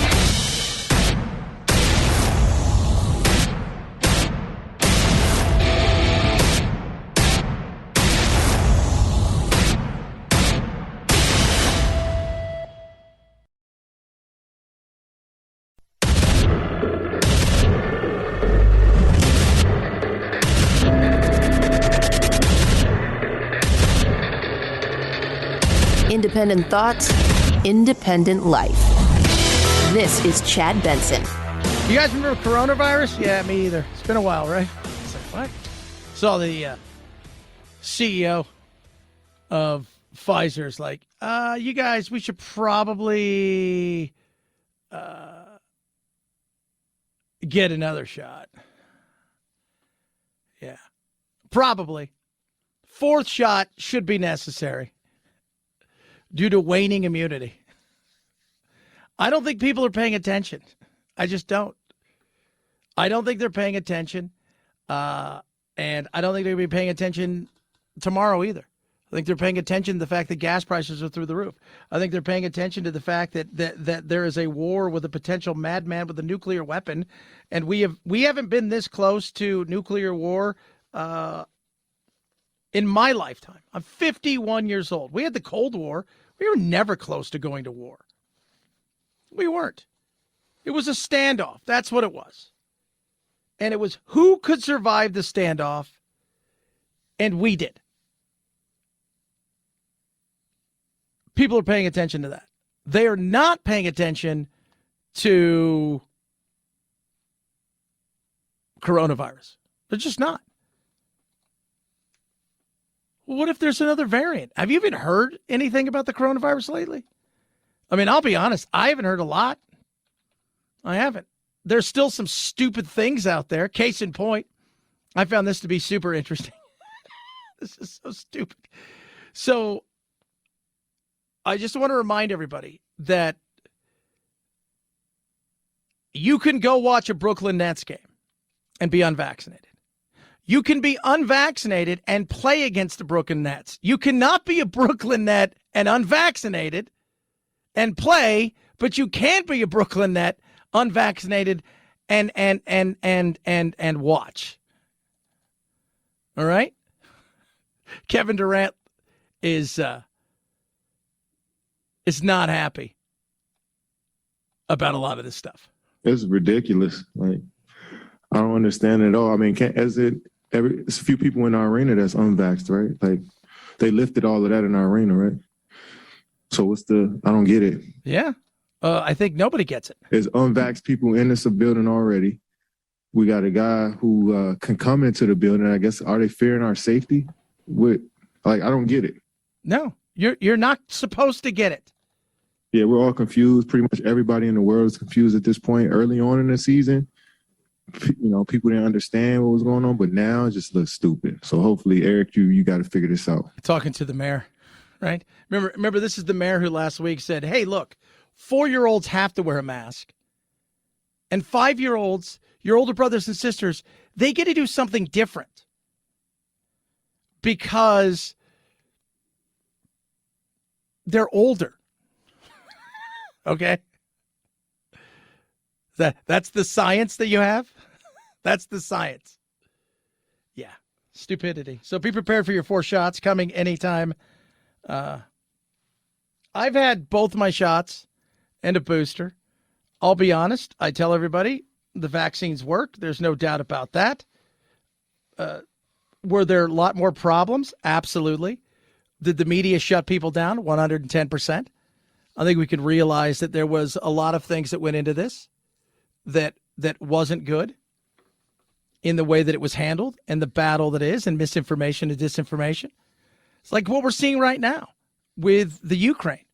[SPEAKER 1] Independent thoughts, independent life. This is Chad Benson.
[SPEAKER 2] You guys remember coronavirus? Yeah, me either. It's been a while, right? It's like, what? Saw the CEO of Pfizer's like, you guys, we should probably get another shot. Yeah, probably. Fourth shot should be necessary due to waning immunity. I don't think people are paying attention. I just don't. I don't think they're paying attention. And I don't think they're going to be paying attention tomorrow either. I think they're paying attention to the fact that gas prices are through the roof. I think they're paying attention to the fact that there is a war with a potential madman with a nuclear weapon. And we haven't been this close to nuclear war in my lifetime. I'm 51 years old. We had the Cold War. We were never close to going to war. We weren't. It was a standoff. That's what it was. And it was who could survive the standoff, and we did. People are paying attention to that. They are not paying attention to coronavirus. They're just not. What if there's another variant? Have you even heard anything about the coronavirus lately? I mean, I'll be honest, I haven't heard a lot. I haven't. There's still some stupid things out there. Case in point, I found this to be super interesting. This is so stupid. So I just want to remind everybody that you can go watch a Brooklyn Nets game and be unvaccinated. You can be unvaccinated and play against the Brooklyn Nets. You cannot be a Brooklyn Net and unvaccinated and play, but you can't be a Brooklyn Net unvaccinated and watch. All right? Kevin Durant is not happy about a lot of this stuff.
[SPEAKER 16] It's ridiculous. Like, I don't understand it at all. I mean, it's a few people in our arena that's unvaxxed, right? Like, they lifted all of that in our arena, right? So I don't get it.
[SPEAKER 2] Yeah. I think nobody gets it.
[SPEAKER 16] There's unvaxxed people in this building already. We got a guy who can come into the building. I guess, are they fearing our safety? I don't get it.
[SPEAKER 2] No, you're not supposed to get it.
[SPEAKER 16] Yeah, we're all confused. Pretty much everybody in the world is confused at this point. Early on in the season, people didn't understand what was going on, but now it just looks stupid. So hopefully, Eric, you got to figure this out.
[SPEAKER 2] Talking to the mayor, right? Remember, this is the mayor who last week said, hey, look, 4-year-olds have to wear a mask. And 5-year-olds, your older brothers and sisters, they get to do something different. Because they're older. Okay? That's the science that you have? That's the science. Yeah. Stupidity. So be prepared for your 4 shots coming anytime. I've had both my shots and a booster. I'll be honest. I tell everybody the vaccines work. There's no doubt about that. Were there a lot more problems? Absolutely. Did the media shut people down? 110%. I think we could realize that there was a lot of things that went into this that wasn't good in the way that it was handled and the battle that is, and misinformation and disinformation. It's like what we're seeing right now with the Ukraine.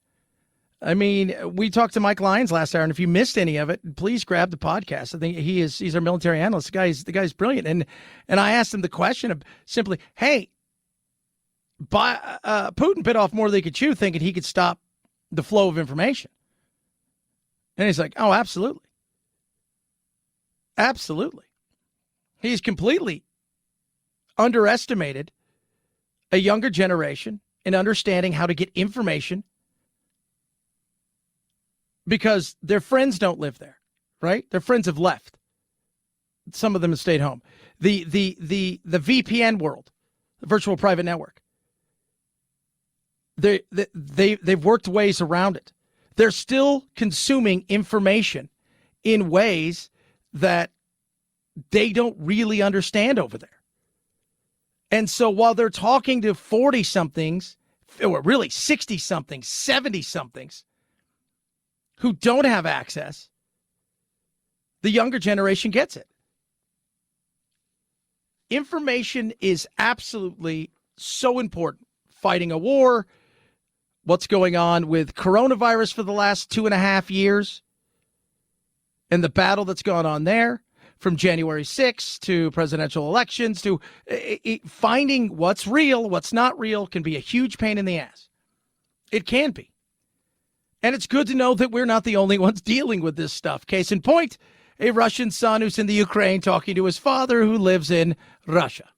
[SPEAKER 2] I mean, we talked to Mike Lyons last hour, and if you missed any of it, please grab the podcast. I think he's our military analyst. The guy's brilliant. And I asked him the question of simply, hey, Putin bit off more than he could chew, thinking he could stop the flow of information. And he's like, oh, absolutely. Absolutely. He's completely underestimated a younger generation in understanding how to get information because their friends don't live there, right? Their friends have left. Some of them have stayed home. The VPN world, the virtual private network, they've worked ways around it. They're still consuming information in ways that they don't really understand over there. And so while they're talking to 40-somethings, or really 60-somethings, 70-somethings, who don't have access, the younger generation gets it. Information is absolutely so important. Fighting a war, what's going on with coronavirus for the last 2.5 years, and the battle that's gone on there, from January 6th to presidential elections to finding what's real, what's not real can be a huge pain in the ass. It can be. And it's good to know that we're not the only ones dealing with this stuff. Case in point, a Russian son who's in the Ukraine talking to his father who lives in Russia.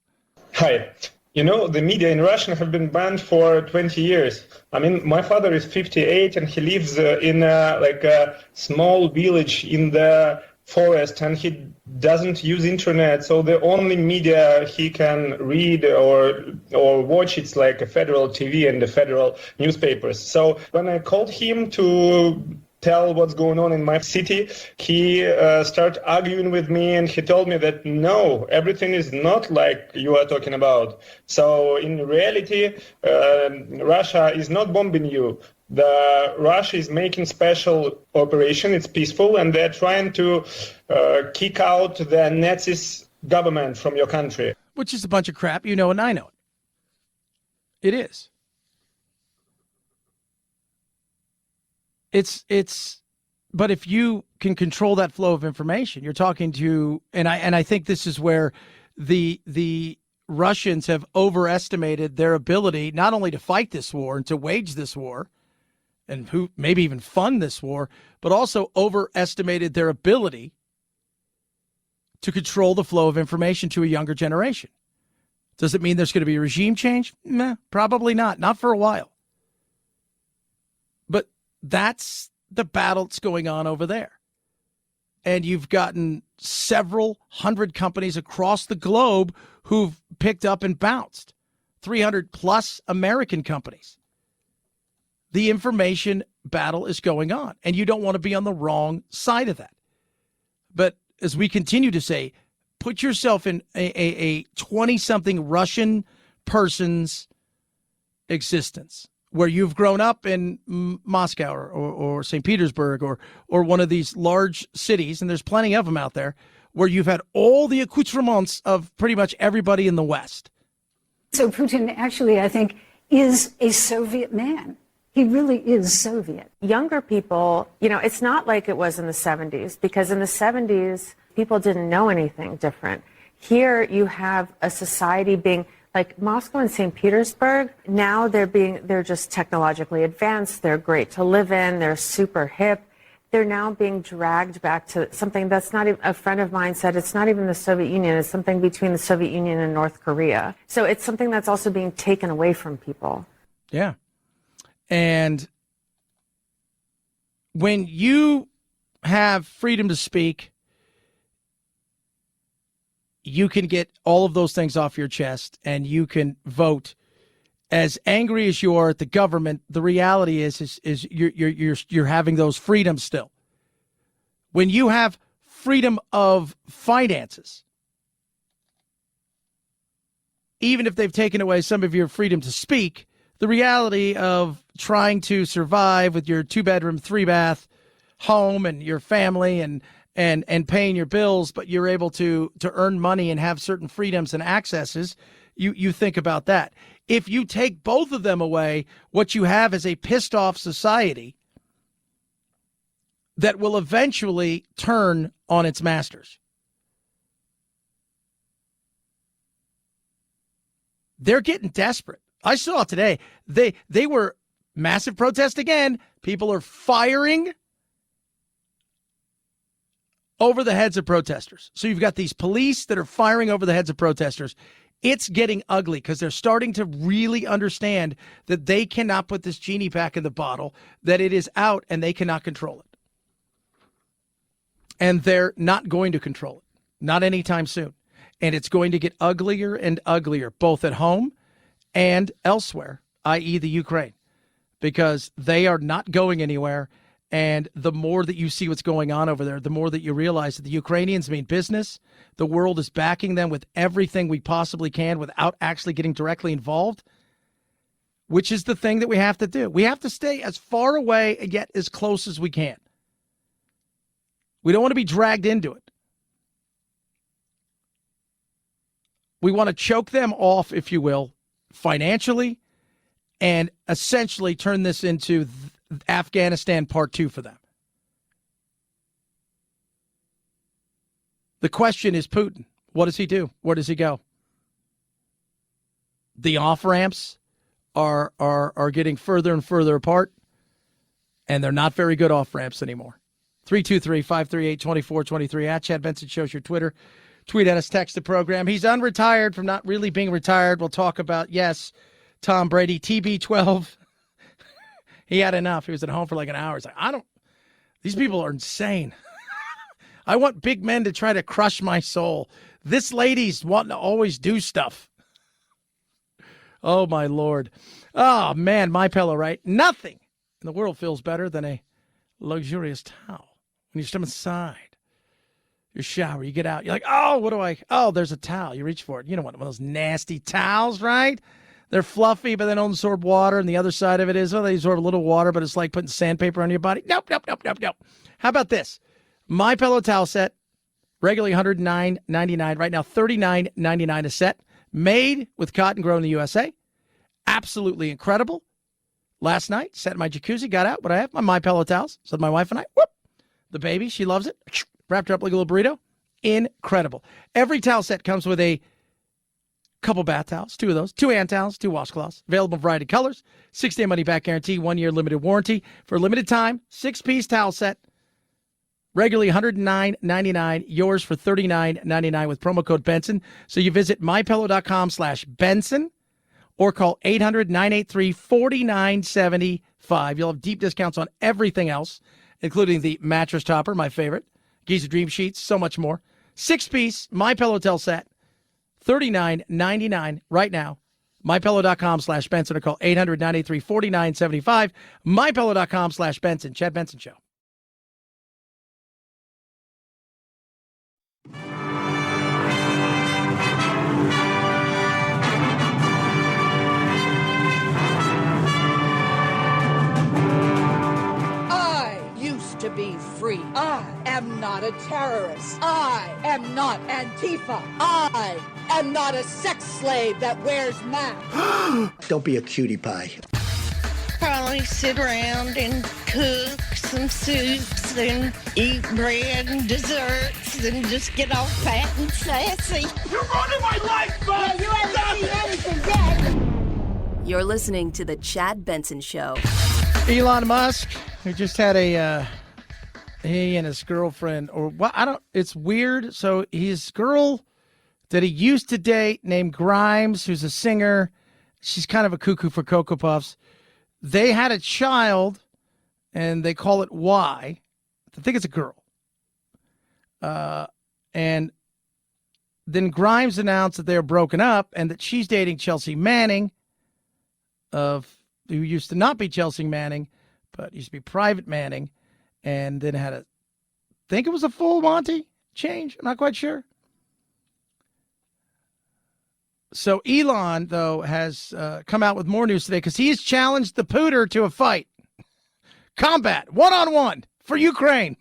[SPEAKER 3] Hi. The media in Russia have been banned for 20 years. I mean, my father is 58 and he lives in a small village in the forest, and he doesn't use internet, so the only media he can read or watch, it's like a federal TV and the federal newspapers. So when I called him to tell what's going on in my city. He started arguing with me, and he told me that no, everything is not like you are talking about. So in reality, Russia is not bombing you. Russia is making special operation. It's peaceful, and they're trying to kick out the Nazis government from your country.
[SPEAKER 2] Which is a bunch of crap, you know, and I know it. It is. But if you can control that flow of information, you're talking to, and I think this is where the Russians have overestimated their ability not only to fight this war and to wage this war, and who maybe even fund this war, but also overestimated their ability to control the flow of information to a younger generation. Does it mean there's going to be a regime change? Nah, probably not. Not for a while. But that's the battle that's going on over there. And you've gotten several hundred companies across the globe who've picked up and bounced. 300 plus American companies. The information battle is going on, and you don't want to be on the wrong side of that. But as we continue to say, put yourself in a 20-something Russian person's existence where you've grown up in Moscow or St. Petersburg or one of these large cities, and there's plenty of them out there, where you've had all the accoutrements of pretty much everybody in the West.
[SPEAKER 17] So Putin actually, I think, is a Soviet man. He really is Soviet.
[SPEAKER 18] Younger people, you know, it's not like it was in the 70s, because in the 70s, people didn't know anything different. Here you have a society being like Moscow and St. Petersburg. Now they're just technologically advanced. They're great to live in. They're super hip. They're now being dragged back to something that's not even, a friend of mine said it's not even the Soviet Union. It's something between the Soviet Union and North Korea. So it's something that's also being taken away from people.
[SPEAKER 2] Yeah. And when you have freedom to speak, you can get all of those things off your chest and you can vote. As angry as you are at the government, the reality is you're having those freedoms still. When you have freedom of finances, even if they've taken away some of your freedom to speak, the reality of trying to survive with your 2-bedroom, 3-bath home and your family and paying your bills, but you're able to earn money and have certain freedoms and accesses, you think about that. If you take both of them away, what you have is a pissed off society that will eventually turn on its masters. They're getting desperate. I saw today, they were massive protest again. People are firing over the heads of protesters. So you've got these police that are firing over the heads of protesters. It's getting ugly because they're starting to really understand that they cannot put this genie back in the bottle, that it is out and they cannot control it. And they're not going to control it, not anytime soon. And it's going to get uglier and uglier, both at home and elsewhere, i.e. the Ukraine, because they are not going anywhere. And the more that you see what's going on over there, the more that you realize that the Ukrainians mean business. The world is backing them with everything we possibly can without actually getting directly involved, which is the thing that we have to do. We have to stay as far away and yet as close as we can. We don't want to be dragged into it. We want to choke them off, if you will, financially, and essentially turn this into Afghanistan Part 2 for them. The question is Putin. What does he do? Where does he go? The off-ramps are getting further and further apart, and they're not very good off-ramps anymore. 323-538-2423 at Chad Benson Show's your Twitter. Tweet at us, text the program. He's unretired from not really being retired. We'll talk about, yes, Tom Brady, TB12. He had enough. He was at home for like an hour. He's like, these people are insane. I want big men to try to crush my soul. This lady's wanting to always do stuff. Oh, my Lord. Oh, man, my pillow, right? Nothing in the world feels better than a luxurious towel. When you step inside your shower, you get out, you're like, oh, there's a towel. You reach for it. You don't want one of those nasty towels, right? They're fluffy, but they don't absorb water. And the other side of it is, they absorb a little water, but it's like putting sandpaper on your body. Nope. How about this? My Pillow towel set, regularly $109.99. Right now, $39.99 a set. Made with cotton grown in the USA. Absolutely incredible. Last night, sat in my jacuzzi, got out. What I have? My Pillow towels. So my wife and I, whoop. The baby, she loves it. Wrapped her up like a little burrito. Incredible. Every towel set comes with a couple bath towels, 2 of those, 2 hand towels, 2 washcloths, available in a variety of colors, 6-day money-back guarantee, 1-year limited warranty. For a limited time, 6-piece towel set, regularly $109.99, yours for $39.99 with promo code Benson. So you visit mypillow.com/Benson or call 800-983-4975. You'll have deep discounts on everything else, including the mattress topper, my favorite, Giza Dream Sheets, so much more. 6-piece My Pillow towel set, $39.99 right now. MyPillow.com/Benson or call 800-983-4975. MyPillow.com/Benson. Chad Benson Show.
[SPEAKER 19] To be free. I am not a terrorist. I am not Antifa. I am not a sex slave that wears masks.
[SPEAKER 20] Don't be a cutie pie.
[SPEAKER 23] Probably sit around and cook some soups and eat bread and desserts and just get all fat and sassy.
[SPEAKER 21] You're ruining my life, bud!
[SPEAKER 22] Yeah, you haven't seen anything yet.
[SPEAKER 1] You're listening to The Chad Benson Show.
[SPEAKER 2] Elon Musk, who just had he and his girlfriend, it's weird. So his girl that he used to date, named Grimes, who's a singer, she's kind of a cuckoo for Cocoa Puffs. They had a child, and they call it Y. I think it's a girl. And then Grimes announced that they were broken up and that she's dating Chelsea Manning, who used to not be Chelsea Manning, but used to be Private Manning. And then had I think it was a full Monty change. I'm not quite sure. So Elon, though, has come out with more news today because he's challenged the Pooter to a fight. Combat, one-on-one for Ukraine.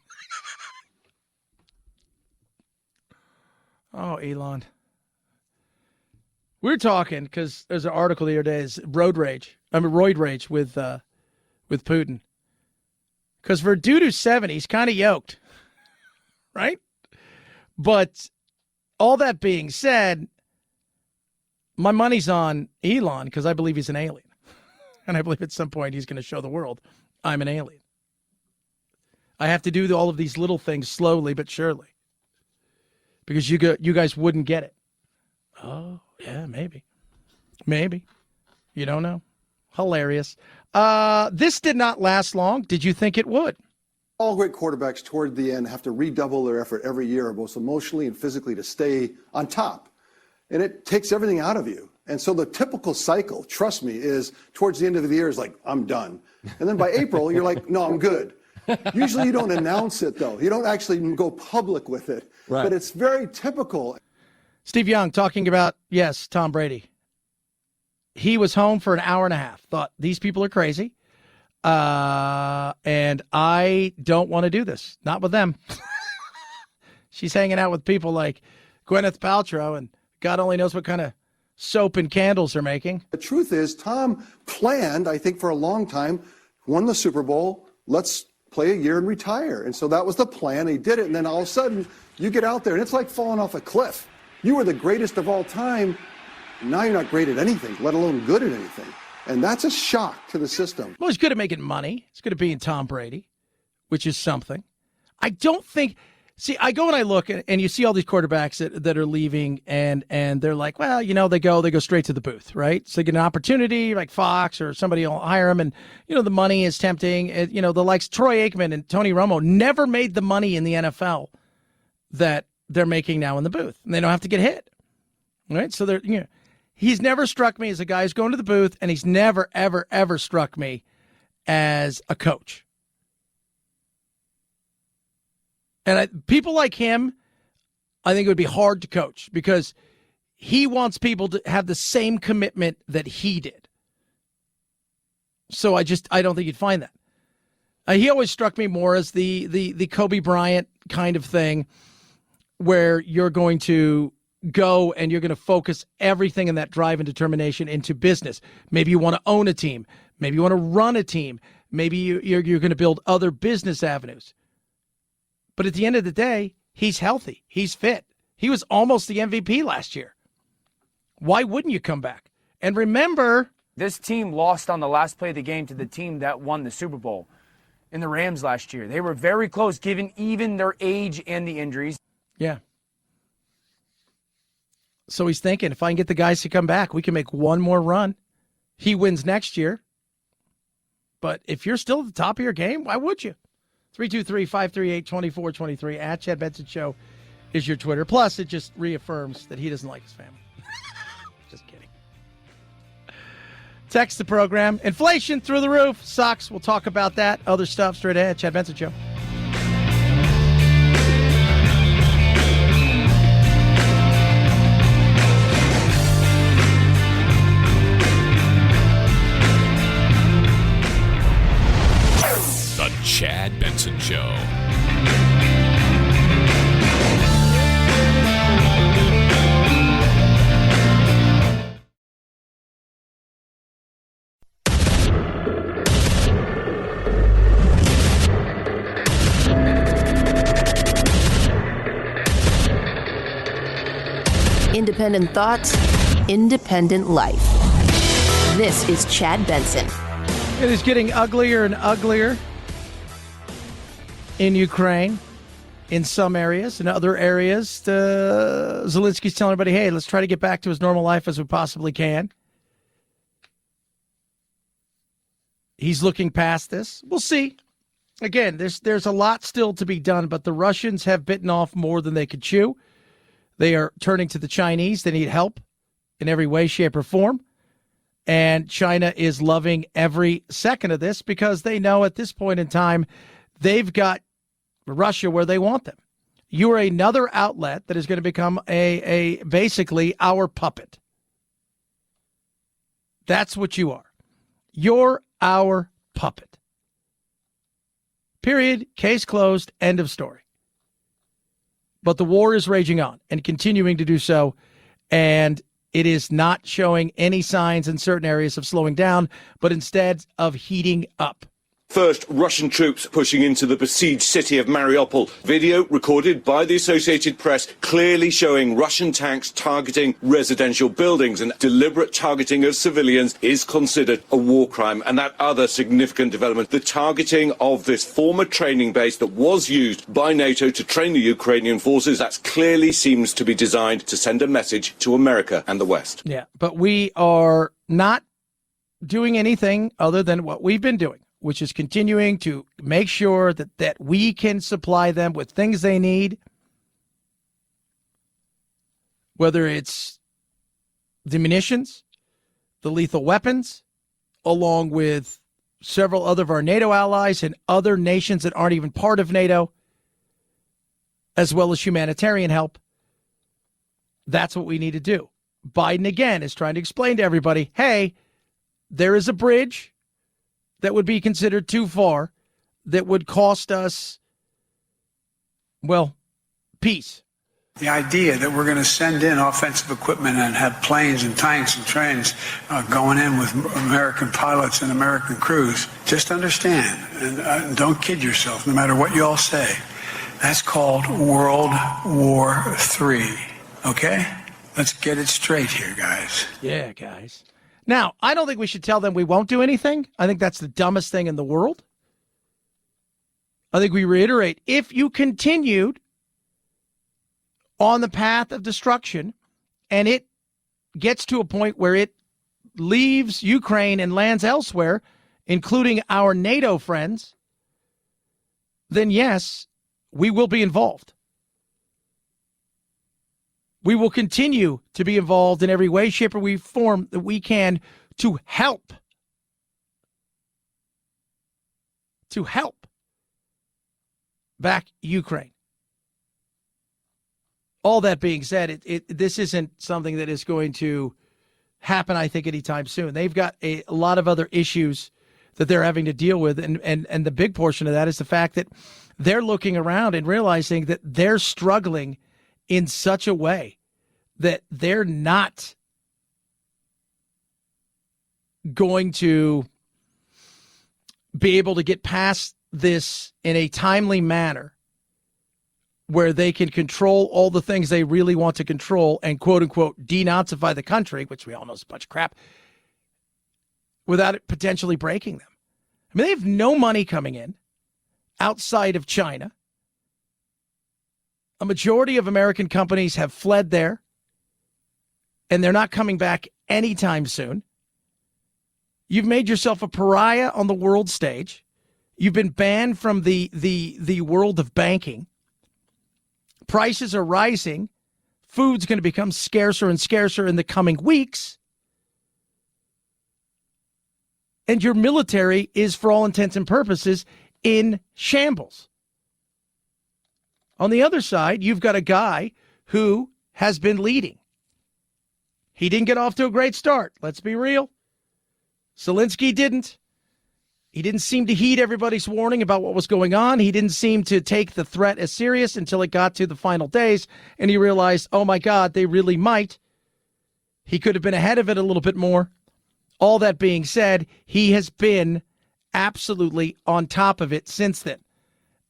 [SPEAKER 2] Oh, Elon. We're talking because there's an article the other day, is roid rage with Putin. Because for a dude who's 70, he's kind of yoked, right? But all that being said, my money's on Elon because I believe he's an alien. And I believe at some point he's going to show the world I'm an alien. I have to do all of these little things slowly but surely because you guys wouldn't get it. Oh, yeah, maybe. Maybe. You don't know. Hilarious. This did not last long. Did you think it would?
[SPEAKER 24] All great quarterbacks toward the end have to redouble their effort every year, both emotionally and physically, to stay on top. And it takes everything out of you. And so the typical cycle, trust me, is towards the end of the year is like, I'm done. And then by April, you're like, no, I'm good. Usually you don't announce it, though. You don't actually go public with it. Right. But it's very typical.
[SPEAKER 2] Steve Young talking about, yes, Tom Brady. He was home for an hour and a half. Thought, these people are crazy. And I don't want to do this. Not with them. She's hanging out with people like Gwyneth Paltrow, and God only knows what kind of soap and candles they're making.
[SPEAKER 24] The truth is, Tom planned, I think, for a long time, won the Super Bowl, let's play a year and retire. And so that was the plan. He did it. And then all of a sudden, you get out there, and it's like falling off a cliff. You were the greatest of all time. Now you're not great at anything, let alone good at anything. And that's a shock to the system.
[SPEAKER 2] Well, he's good at making money. He's good at being Tom Brady, which is something. I don't think – see, I go and I look, and you see all these quarterbacks that are leaving, and they're like, well, they go straight to the booth, right? So they get an opportunity like Fox or somebody will hire them, and, the money is tempting. The likes Troy Aikman and Tony Romo never made the money in the NFL that they're making now in the booth, and they don't have to get hit, right? So they're – he's never struck me as a guy who's going to the booth, and he's never, ever, ever struck me as a coach. And people like him, I think it would be hard to coach because he wants people to have the same commitment that he did. So I don't think you'd find that. He always struck me more as the Kobe Bryant kind of thing where you're going to go and you're going to focus everything in that drive and determination into business. Maybe you want to own a team. Maybe you want to run a team. Maybe you're going to build other business avenues. But at the end of the day, he's healthy. He's fit. He was almost the MVP last year. Why wouldn't you come back? And remember,
[SPEAKER 4] this team lost on the last play of the game to the team that won the Super Bowl in the Rams last year. They were very close, given even their age and the injuries.
[SPEAKER 2] Yeah. So he's thinking, if I can get the guys to come back, we can make one more run. He wins next year. But if you're still at the top of your game, why would you? 323-538-2423 at Chad Benson Show is your Twitter. Plus, it just reaffirms that he doesn't like his family. Just kidding. Text the program. Inflation through the roof. Sucks. We'll talk about that. Other stuff straight ahead. Chad Benson Show.
[SPEAKER 15] The Chad Benson Show.
[SPEAKER 1] Independent thoughts, independent life. This is Chad Benson.
[SPEAKER 2] It is getting uglier and uglier in Ukraine, in some areas. In other areas, Zelensky's telling everybody, hey, let's try to get back to his normal life as we possibly can. He's looking past this. We'll see. Again, there's a lot still to be done, but the Russians have bitten off more than they could chew. They are turning to the Chinese. They need help in every way, shape, or form. And China is loving every second of this because they know at this point in time, they've got Russia where they want them. You are another outlet that is going to become a basically our puppet. That's what you are. You're our puppet. Period. Case closed. End of story. But the war is raging on and continuing to do so, and it is not showing any signs in certain areas of slowing down, but instead of heating up.
[SPEAKER 5] First, Russian troops pushing into the besieged city of Mariupol. Video recorded by the Associated Press clearly showing Russian tanks targeting residential buildings, and deliberate targeting of civilians is considered a war crime. And that other significant development, the targeting of this former training base that was used by NATO to train the Ukrainian forces, that clearly seems to be designed to send a message to America and the West.
[SPEAKER 2] Yeah, but we are not doing anything other than what we've been doing, which is continuing to make sure that we can supply them with things they need, whether it's the munitions, the lethal weapons, along with several other of our NATO allies and other nations that aren't even part of NATO, as well as humanitarian help. That's what we need to do. Biden, again, is trying to explain to everybody, hey, there is a bridge that would be considered too far, that would cost us, well, peace.
[SPEAKER 6] The idea that we're going to send in offensive equipment and have planes and tanks and trains going in with American pilots and American crews, just understand, and don't kid yourself, no matter what you all say, that's called World War III, okay? Let's get it straight here, guys.
[SPEAKER 2] Yeah, guys. Now, I don't think we should tell them we won't do anything. I think that's the dumbest thing in the world. I think we reiterate, if you continued on the path of destruction and it gets to a point where it leaves Ukraine and lands elsewhere, including our NATO friends, then yes, we will be involved. We will continue to be involved in every way, shape, or form that we can to help. To help back Ukraine. All that being said, this isn't something that is going to happen, I think, anytime soon. They've got a lot of other issues that they're having to deal with, and the big portion of that is the fact that they're looking around and realizing that they're struggling in such a way that they're not going to be able to get past this in a timely manner where they can control all the things they really want to control and quote-unquote denazify the country, which we all know is a bunch of crap, without it potentially breaking them. I mean, they have no money coming in outside of China. A majority of American companies have fled there, and they're not coming back anytime soon. You've made yourself a pariah on the world stage. You've been banned from the world of banking. Prices are rising. Food's going to become scarcer and scarcer in the coming weeks. And your military is, for all intents and purposes, in shambles. On the other side, you've got a guy who has been leading. He didn't get off to a great start. Let's be real. Zelensky didn't. He didn't seem to heed everybody's warning about what was going on. He didn't seem to take the threat as serious until it got to the final days, and he realized, oh my God, they really might. He could have been ahead of it a little bit more. All that being said, he has been absolutely on top of it since then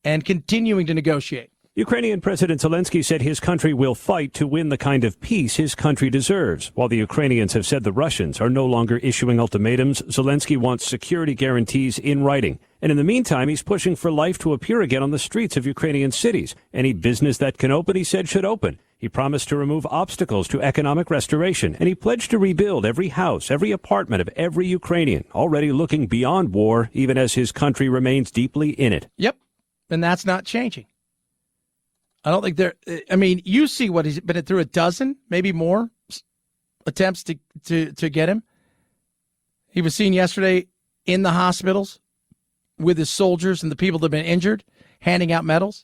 [SPEAKER 2] and continuing to negotiate.
[SPEAKER 7] Ukrainian President Zelensky said his country will fight to win the kind of peace his country deserves. While the Ukrainians have said the Russians are no longer issuing ultimatums, Zelensky wants security guarantees in writing. And in the meantime, he's pushing for life to appear again on the streets of Ukrainian cities. Any business that can open, he said, should open. He promised to remove obstacles to economic restoration, and he pledged to rebuild every house, every apartment of every Ukrainian, already looking beyond war, even as his country remains deeply in it.
[SPEAKER 2] Yep, and that's not changing. I don't think you see what he's been through, a dozen, maybe more attempts to get him. He was seen yesterday in the hospitals with his soldiers and the people that have been injured, handing out medals.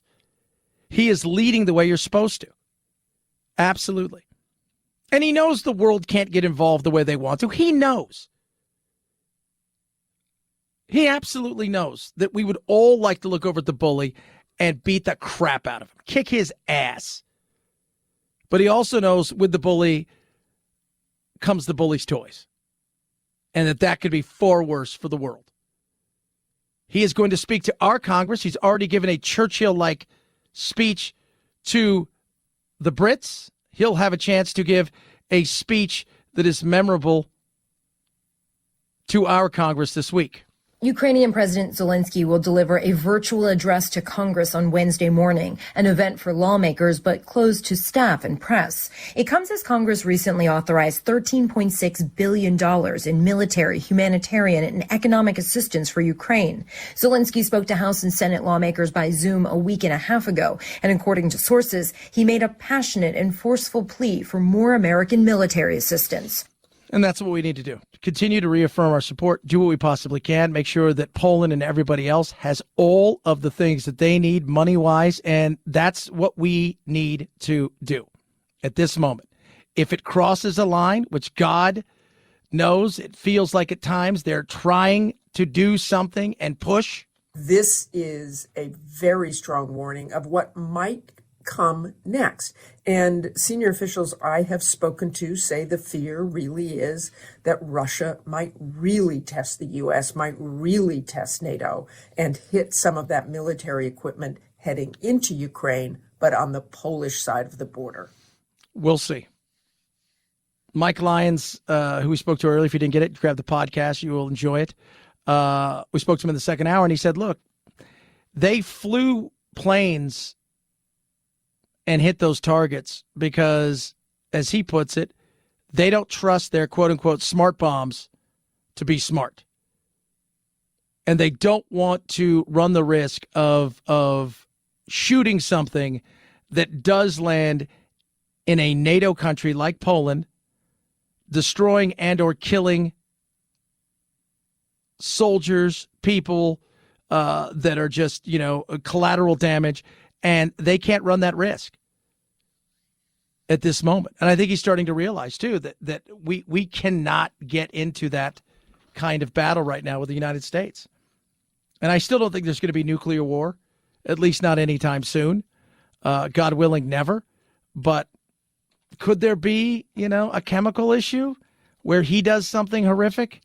[SPEAKER 2] He is leading the way you're supposed to. Absolutely. And he knows the world can't get involved the way they want to. He knows. He absolutely knows that we would all like to look over at the bully and beat the crap out of him, kick his ass. But he also knows with the bully comes the bully's toys, and that could be far worse for the world. He is going to speak to our Congress. He's already given a Churchill-like speech to the Brits. He'll have a chance to give a speech that is memorable to our Congress this week.
[SPEAKER 8] Ukrainian President Zelensky will deliver a virtual address to Congress on Wednesday morning, an event for lawmakers but closed to staff and press. It comes as Congress recently authorized $13.6 billion in military, humanitarian, and economic assistance for Ukraine. Zelensky spoke to House and Senate lawmakers by Zoom a week and a half ago, and according to sources, he made a passionate and forceful plea for more American military assistance.
[SPEAKER 2] And that's what we need to do. Continue to reaffirm our support, do what we possibly can, make sure that Poland and everybody else has all of the things that they need money-wise, and that's what we need to do at this moment. If it crosses a line, which God knows it feels like at times they're trying to do something and push.
[SPEAKER 9] This is a very strong warning of what might come next. And senior officials I have spoken to say the fear really is that Russia might really test the U.S., might really test NATO, and hit some of that military equipment heading into Ukraine, but on the Polish side of the border.
[SPEAKER 2] We'll see. Mike Lyons, who we spoke to earlier, if you didn't get it, grab the podcast. You will enjoy it. We spoke to him in the second hour, and he said, look, they flew planes and hit those targets because, as he puts it, they don't trust their quote-unquote smart bombs to be smart. And they don't want to run the risk of shooting something that does land in a NATO country like Poland, destroying and or killing soldiers, people that are just, collateral damage, and they can't run that risk. at this moment. And I think he's starting to realize, too, that we cannot get into that kind of battle right now with the United States. And I still don't think there's going to be nuclear war, at least not anytime soon. God willing, never. But could there be, a chemical issue where he does something horrific?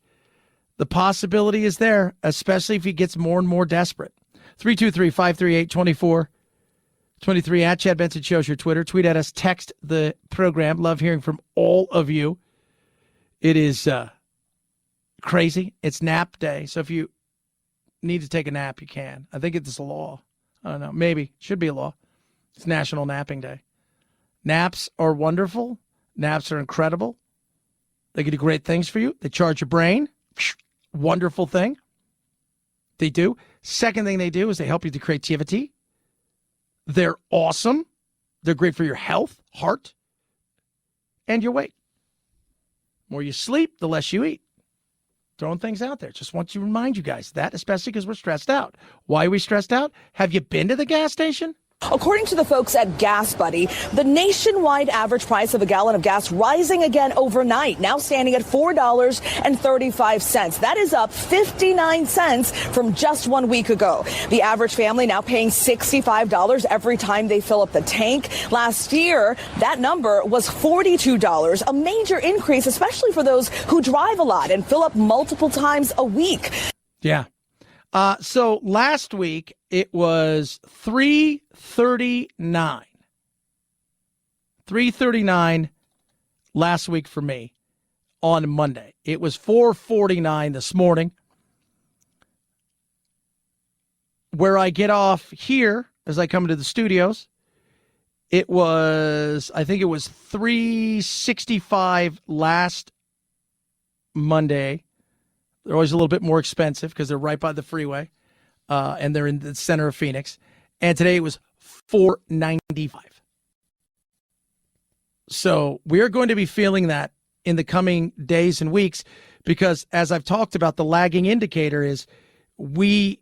[SPEAKER 2] The possibility is there, especially if he gets more and more desperate. 323-538-2423 at Chad Benson Show's your Twitter. Tweet at us, text the program. Love hearing from all of you. It is crazy. It's nap day. So if you need to take a nap, you can. I think it's a law. I don't know. Maybe. Should be a law. It's National Napping Day. Naps are wonderful. Naps are incredible. They can do great things for you. They charge your brain. Wonderful thing. They do. Second thing they do is they help you with creativity. They're awesome. They're great for your health, heart, and your weight. The more you sleep, the less you eat. Throwing things out there. Just want to remind you guys that, especially because we're stressed out. Why are we stressed out? Have you been to the gas station?
[SPEAKER 10] According to the folks at Gas Buddy, the nationwide average price of a gallon of gas rising again overnight, now standing at $4.35. That is up 59 cents from just 1 week ago. The average family now paying $65 every time they fill up the tank. Last year, that number was $42, a major increase, especially for those who drive a lot and fill up multiple times a week.
[SPEAKER 2] Yeah. So last week it was $3.39. $3.39 last week for me on Monday. It was $4.49 this morning. Where I get off here as I come into the studios, I think it was $3.65 last Monday. They're always a little bit more expensive because they're right by the freeway, and they're in the center of Phoenix. And today it was $4.95. So we're going to be feeling that in the coming days and weeks because, as I've talked about, the lagging indicator is we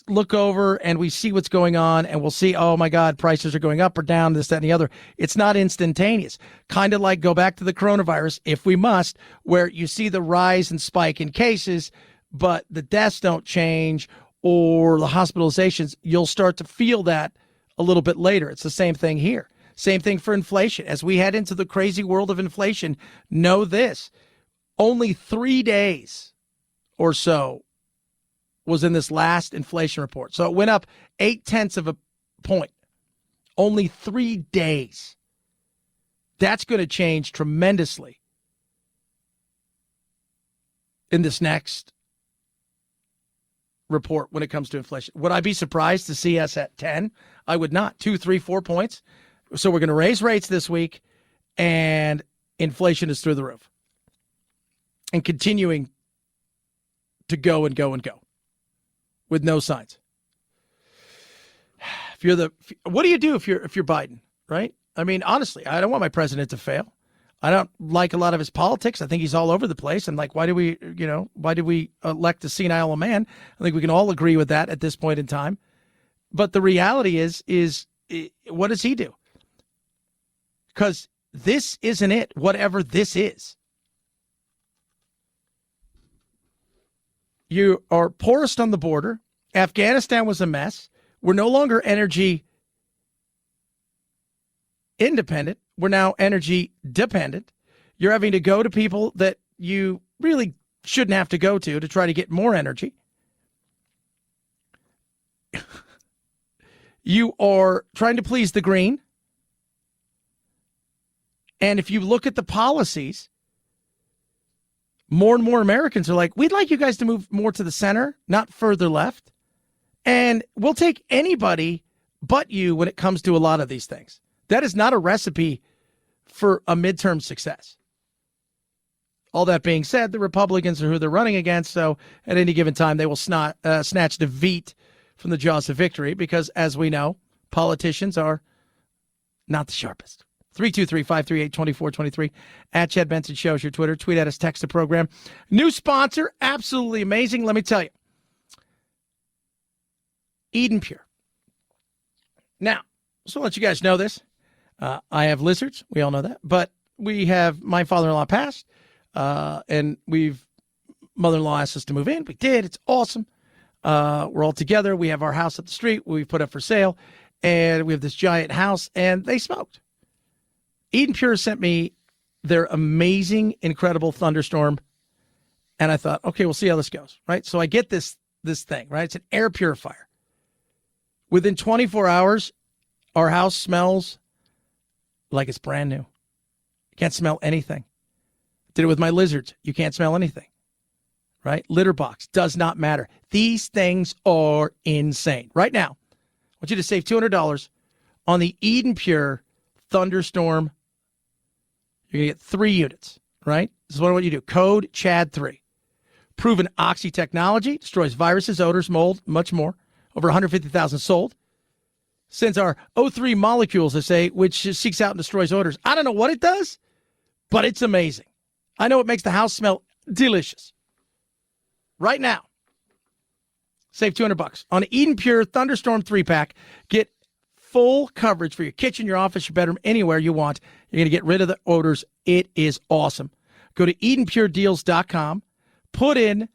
[SPEAKER 2] look over and we see what's going on and we'll see, oh my God, prices are going up or down, this, that, and the other. It's not instantaneous. Kind of like go back to the coronavirus, if we must, where you see the rise and spike in cases, but the deaths don't change or the hospitalizations. You'll start to feel that a little bit later. It's the same thing here. Same thing for inflation. As we head into the crazy world of inflation, know this, only 3 days or so was in this last inflation report. So it went up 0.8 of a point. Only 3 days. That's going to change tremendously in this next report when it comes to inflation. Would I be surprised to see us at 10? I would not. 2, 3, 4 points. So we're going to raise rates this week, and inflation is through the roof. And continuing to go and go and go. With no signs. What do you do if you're Biden, right? I mean, honestly, I don't want my president to fail. I don't like a lot of his politics. I think he's all over the place. And like, why did we elect a senile man? I think we can all agree with that at this point in time. But the reality is what does he do? Because this isn't it, whatever this is. You are poorest on the border. Afghanistan was a mess. We're no longer energy independent. We're now energy dependent. You're having to go to people that you really shouldn't have to go to try to get more energy. You are trying to please the green. And if you look at the policies, more and more Americans are like, we'd like you guys to move more to the center, not further left. And we'll take anybody but you when it comes to a lot of these things. That is not a recipe for a midterm success. All that being said, the Republicans are who they're running against, so at any given time they will snatch defeat from the jaws of victory because, as we know, politicians are not the sharpest. 323-538-2423 at Chad Benson Show is your Twitter. Tweet at us, text the program. New sponsor, absolutely amazing. Let me tell you. Eden Pure. Now, just to let you guys know this, I have lizards. We all know that. But we have my father-in-law passed, and mother-in-law asked us to move in. We did. It's awesome. We're all together. We have our house up the street we've put up for sale, and we have this giant house, and they smoked. Eden Pure sent me their amazing, incredible thunderstorm, and I thought, okay, we'll see how this goes, right? So I get this thing, right? It's an air purifier. Within 24 hours, our house smells like it's brand new. You can't smell anything. Did it with my lizards. You can't smell anything, right? Litter box does not matter. These things are insane. Right now, I want you to save $200 on the Eden Pure Thunderstorm. You're going to get 3 units, right? This is what I want you to do. Code CHAD3. Proven oxy technology, destroys viruses, odors, mold, much more. Over 150,000 sold. Sends our O3 molecules, they say, which seeks out and destroys odors. I don't know what it does, but it's amazing. I know it makes the house smell delicious. Right now, save $200 on Eden Pure Thunderstorm 3-pack. Get full coverage for your kitchen, your office, your bedroom, anywhere you want. You're going to get rid of the odors. It is awesome. Go to EdenPureDeals.com. Put in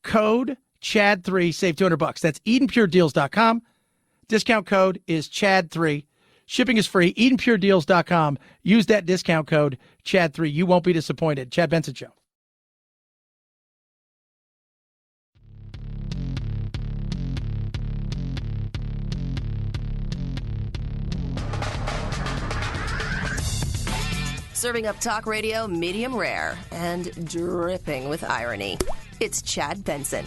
[SPEAKER 2] code CHAD3, save $200. That's EdenPureDeals.com. Discount code is CHAD3. Shipping is free. EdenPureDeals.com. Use that discount code CHAD3. You won't be disappointed. Chad Benson Show.
[SPEAKER 1] Serving up talk radio medium rare and dripping with irony. It's Chad Benson.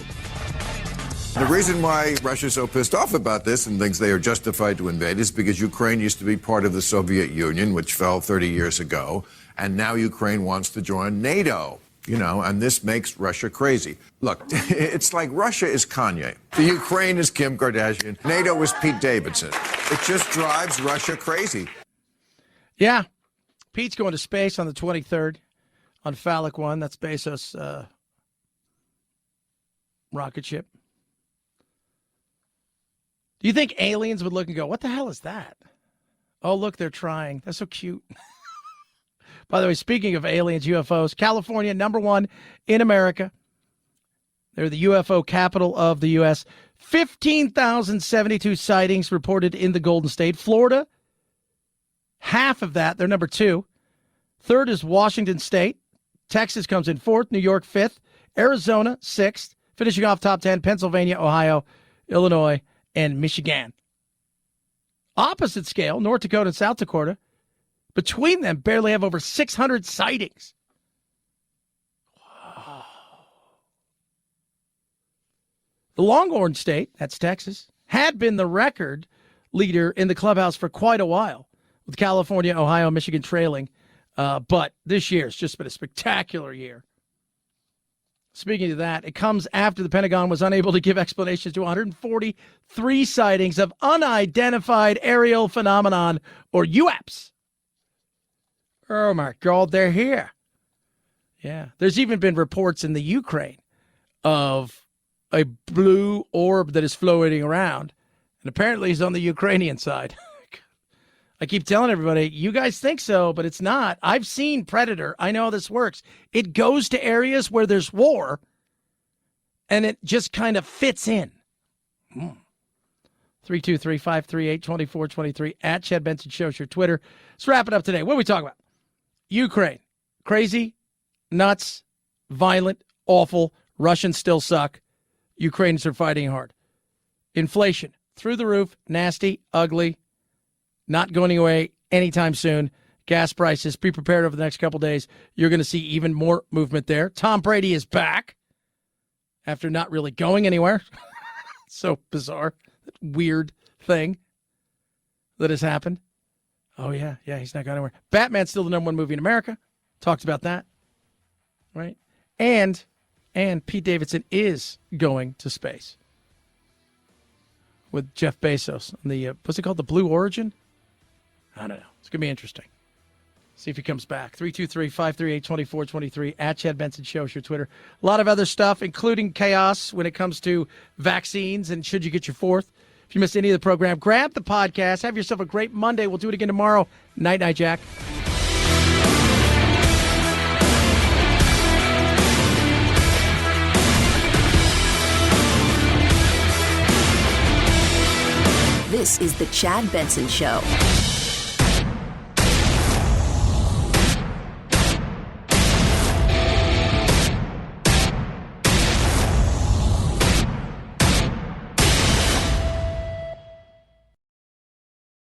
[SPEAKER 11] The reason why Russia's so pissed off about this and thinks they are justified to invade is because Ukraine used to be part of the Soviet Union, which fell 30 years ago, and now Ukraine wants to join NATO. And this makes Russia crazy. Look, it's like Russia is Kanye. The Ukraine is Kim Kardashian. NATO is Pete Davidson. It just drives Russia crazy.
[SPEAKER 2] Yeah. Pete's going to space on the 23rd on Phallic 1. That's Bezos' rocket ship. Do you think aliens would look and go, what the hell is that? Oh, look, they're trying. That's so cute. By the way, speaking of aliens, UFOs, California, #1 in America. They're the UFO capital of the U.S. 15,072 sightings reported in the Golden State. Florida, half of that, they're #2. Third is Washington State. Texas comes in 4th. New York, 5th. Arizona, 6th. Finishing off top 10, Pennsylvania, Ohio, Illinois, and Michigan. Opposite scale, North Dakota and South Dakota. Between them, barely have over 600 sightings. Wow. The Longhorn State, that's Texas, had been the record leader in the clubhouse for quite a while, with California, Ohio, Michigan trailing. But this year, it's just been a spectacular year. Speaking of that, it comes after the Pentagon was unable to give explanations to 143 sightings of unidentified aerial phenomenon, or UAPs. Oh, my God, they're here. Yeah. There's even been reports in the Ukraine of a blue orb that is floating around, and apparently it's on the Ukrainian side. I keep telling everybody, you guys think so, but it's not. I've seen Predator. I know how this works. It goes to areas where there's war, and it just kind of fits in. 323-538-2423 at Chad Benson Show, your Twitter. Let's wrap it up today. What are we talking about? Ukraine. Crazy, nuts, violent, awful. Russians still suck. Ukrainians are fighting hard. Inflation, through the roof, nasty, ugly. Not going away anytime soon. Gas prices, be prepared over the next couple days. You're going to see even more movement there. Tom Brady is back after not really going anywhere. So bizarre. That weird thing that has happened. Oh, yeah, he's not going anywhere. Batman's still the #1 movie in America. Talked about that, right? And Pete Davidson is going to space with Jeff Bezos on the, what's it called, the Blue Origin? I don't know. It's going to be interesting. See if he comes back. 323-538-2423 at Chad Benson Show, your Twitter. A lot of other stuff, including chaos when it comes to vaccines and should you get your 4th. If you missed any of the program, grab the podcast. Have yourself a great Monday. We'll do it again tomorrow. Night, Jack.
[SPEAKER 1] This is the Chad Benson Show.